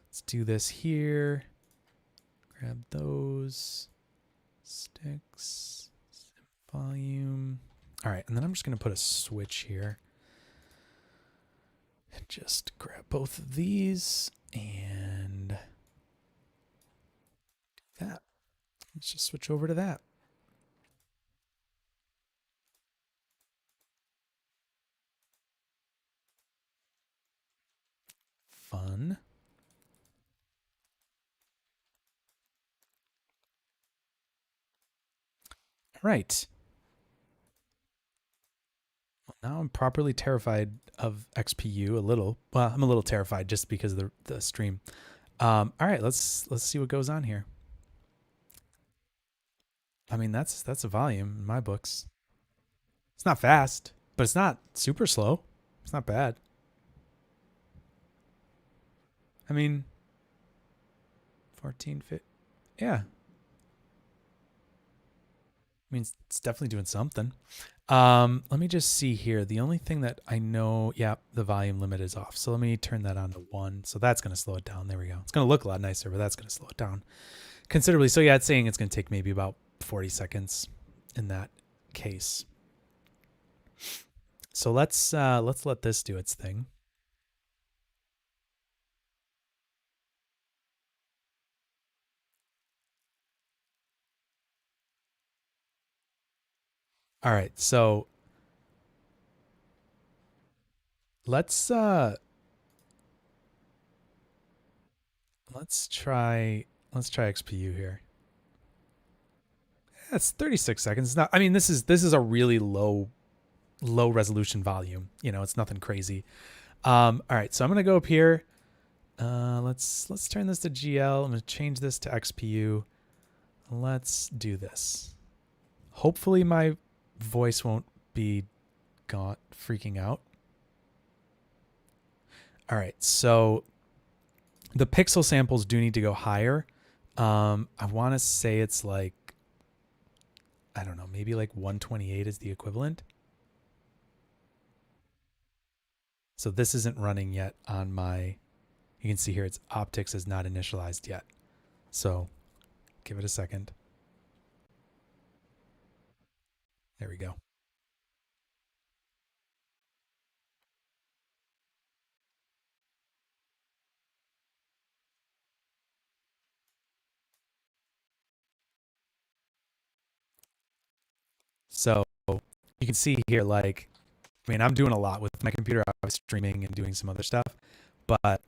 Let's do this here. Grab those sticks. Volume. All right, and then I'm just going to put a switch here. And just grab both of these and do that. Let's just switch over to that. Fun. All right. Now I'm properly terrified of XPU a little. Well, I'm a little terrified just because of the stream. All right, let's see what goes on here. I mean, that's a volume in my books. It's not fast, but it's not super slow. It's not bad. I mean, 14 fit. Yeah. I mean, it's definitely doing something. Let me just see here. The only thing that I know, yeah, the volume limit is off. So let me turn that on to 1. So that's going to slow it down. There we go. It's going to look a lot nicer, but that's going to slow it down considerably. So yeah, it's saying it's going to take maybe about 40 seconds in that case. So let's let this do its thing. All right, so let's try XPU here. Yeah, it's 36 seconds. It's not. I mean, this is a really low resolution volume. You know, it's nothing crazy. All right, so I'm gonna go up here. Let's turn this to GL. I'm gonna change this to XPU. Let's do this. Hopefully my voice won't be freaking out. All right, so the pixel samples do need to go higher. I want to say it's like, I don't know, maybe like 128 is the equivalent. So this isn't running yet on my, you can see here its optics is not initialized yet. So give it a second. There we go. So you can see here, like, I mean, I'm doing a lot with my computer. I was streaming and doing some other stuff, but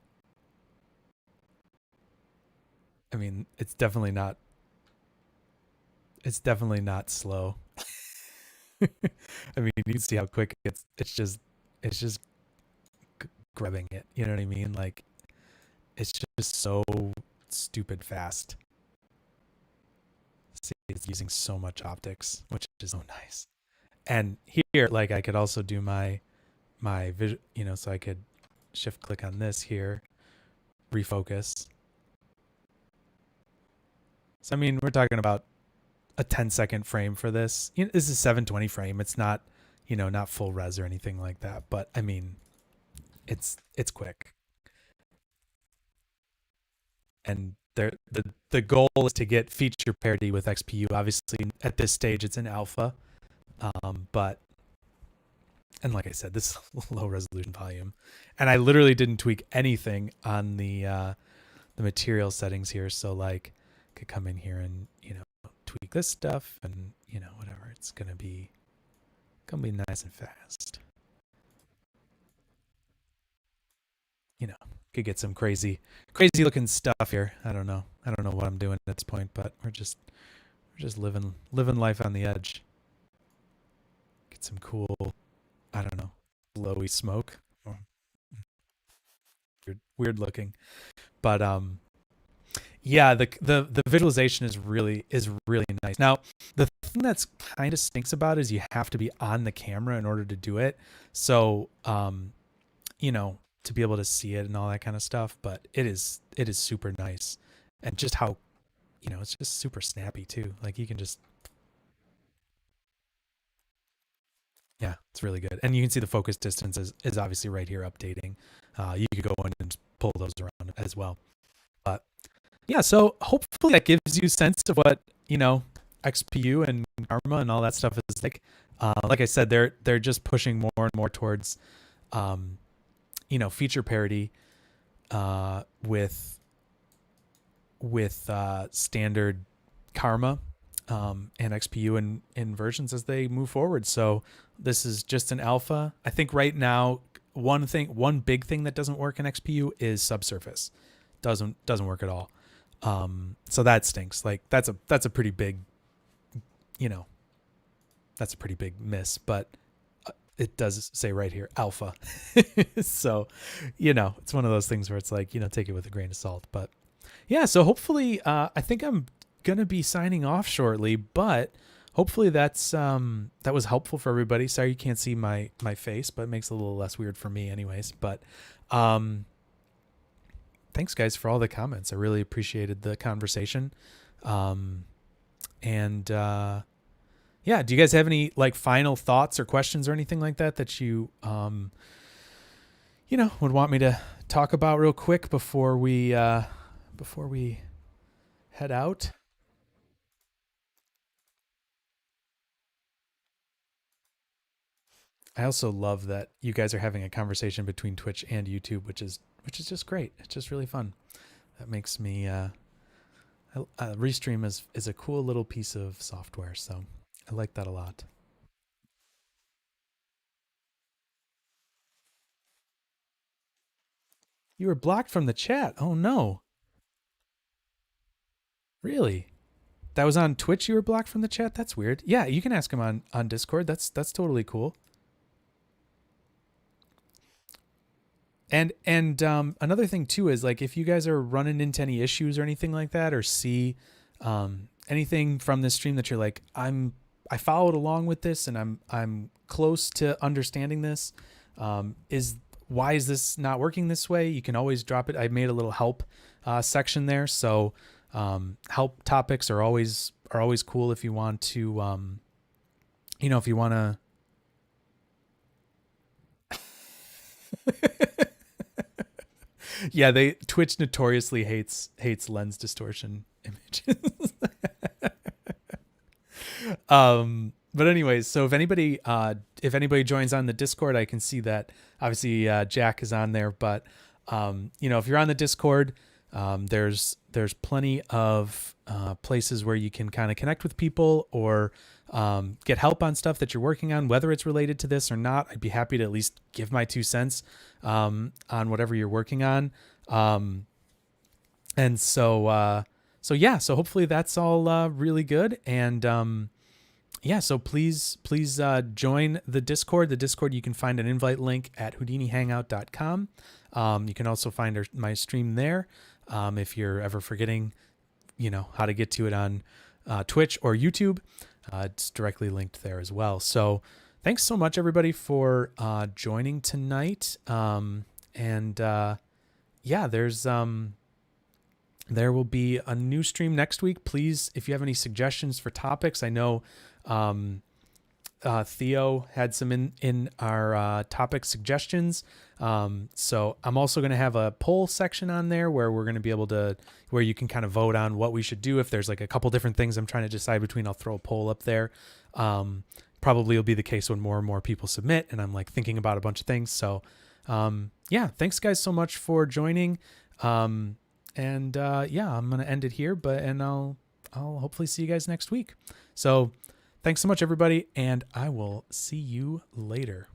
I mean, it's definitely not slow. I mean, you can see how quick it's just grabbing it. You know what I mean? Like, it's just so stupid fast. See, it's using so much optics, which is so nice. And here, like, I could also do my vision, you know, so I could shift click on this here, refocus. So I mean, we're talking about a 10-second frame for this. You know, this is 720 frame. It's not, you know, not full res or anything like that. But I mean, it's quick. And the goal is to get feature parity with XPU. Obviously, at this stage, it's an alpha, but and like I said, this is low resolution volume, and I literally didn't tweak anything on the material settings here. So like, I could come in here and, you know, tweak this stuff, and, you know, whatever. It's gonna be nice and fast. You know, could get some crazy looking stuff here. I don't know what I'm doing at this point, but we're just living life on the edge. Get some cool, I don't know, glowy smoke. Weird looking. But yeah, the visualization is really nice. Now, the thing that's kind of stinks about is you have to be on the camera in order to do it. So you know, to be able to see it and all that kind of stuff, but it is super nice. And just how, you know, it's just super snappy too. Like, you can just, yeah, it's really good. And you can see the focus distance is obviously right here updating. You could go in and pull those around as well. But yeah, so hopefully that gives you a sense of what, you know, XPU and Karma and all that stuff is like. Like I said, they're just pushing more and more towards, you know, feature parity with standard Karma and XPU in versions as they move forward. So this is just an alpha. I think right now one big thing that doesn't work in XPU is subsurface. Doesn't work at all. So that stinks. Like, that's a pretty big, you know, that's a pretty big miss, but it does say right here alpha. So, you know, it's one of those things where it's like, you know, take it with a grain of salt. But yeah, so hopefully I think I'm gonna be signing off shortly, but hopefully that's that was helpful for everybody. Sorry you can't see my face, but it makes it a little less weird for me anyways. But thanks guys for all the comments. I really appreciated the conversation. And yeah, do you guys have any like final thoughts or questions or anything like that you you know, would want me to talk about real quick before we head out? I also love that you guys are having a conversation between Twitch and YouTube, which is just great. It's just really fun. That makes me Restream is a cool little piece of software, so I like that a lot. You were blocked from the chat. Oh no. Really? That was on Twitch you were blocked from the chat? That's weird. Yeah, you can ask him on Discord. That's totally cool. And another thing too is, like, if you guys are running into any issues or anything like that, or see anything from this stream that you're like, I followed along with this and I'm close to understanding this, is why is this not working this way, you can always drop it. I made a little help section there. So help topics are always cool if you want to, if you want to. Yeah, Twitch notoriously hates lens distortion images. But anyways, so if anybody joins on the Discord, I can see that obviously Jack is on there, but if you're on the Discord, there's plenty of places where you can kind of connect with people or get help on stuff that you're working on, whether it's related to this or not. I'd be happy to at least give my 2 cents on whatever you're working on. And so hopefully that's all really good. And so please join the Discord. The Discord, you can find an invite link at houdinihangout.com. You can also find my stream there. If you're ever forgetting, how to get to it on Twitch or YouTube, it's directly linked there as well. So thanks so much, everybody, for joining tonight. There will be a new stream next week. Please, if you have any suggestions for topics, I know Theo had some in our topic suggestions. So I'm also going to have a poll section on there where we're going to be able to, where you can kind of vote on what we should do. If there's like a couple different things I'm trying to decide between, I'll throw a poll up there. Probably will be the case when more and more people submit and I'm like thinking about a bunch of things. So, thanks guys so much for joining. I'm going to end it here, and I'll hopefully see you guys next week. So thanks so much, everybody, and I will see you later.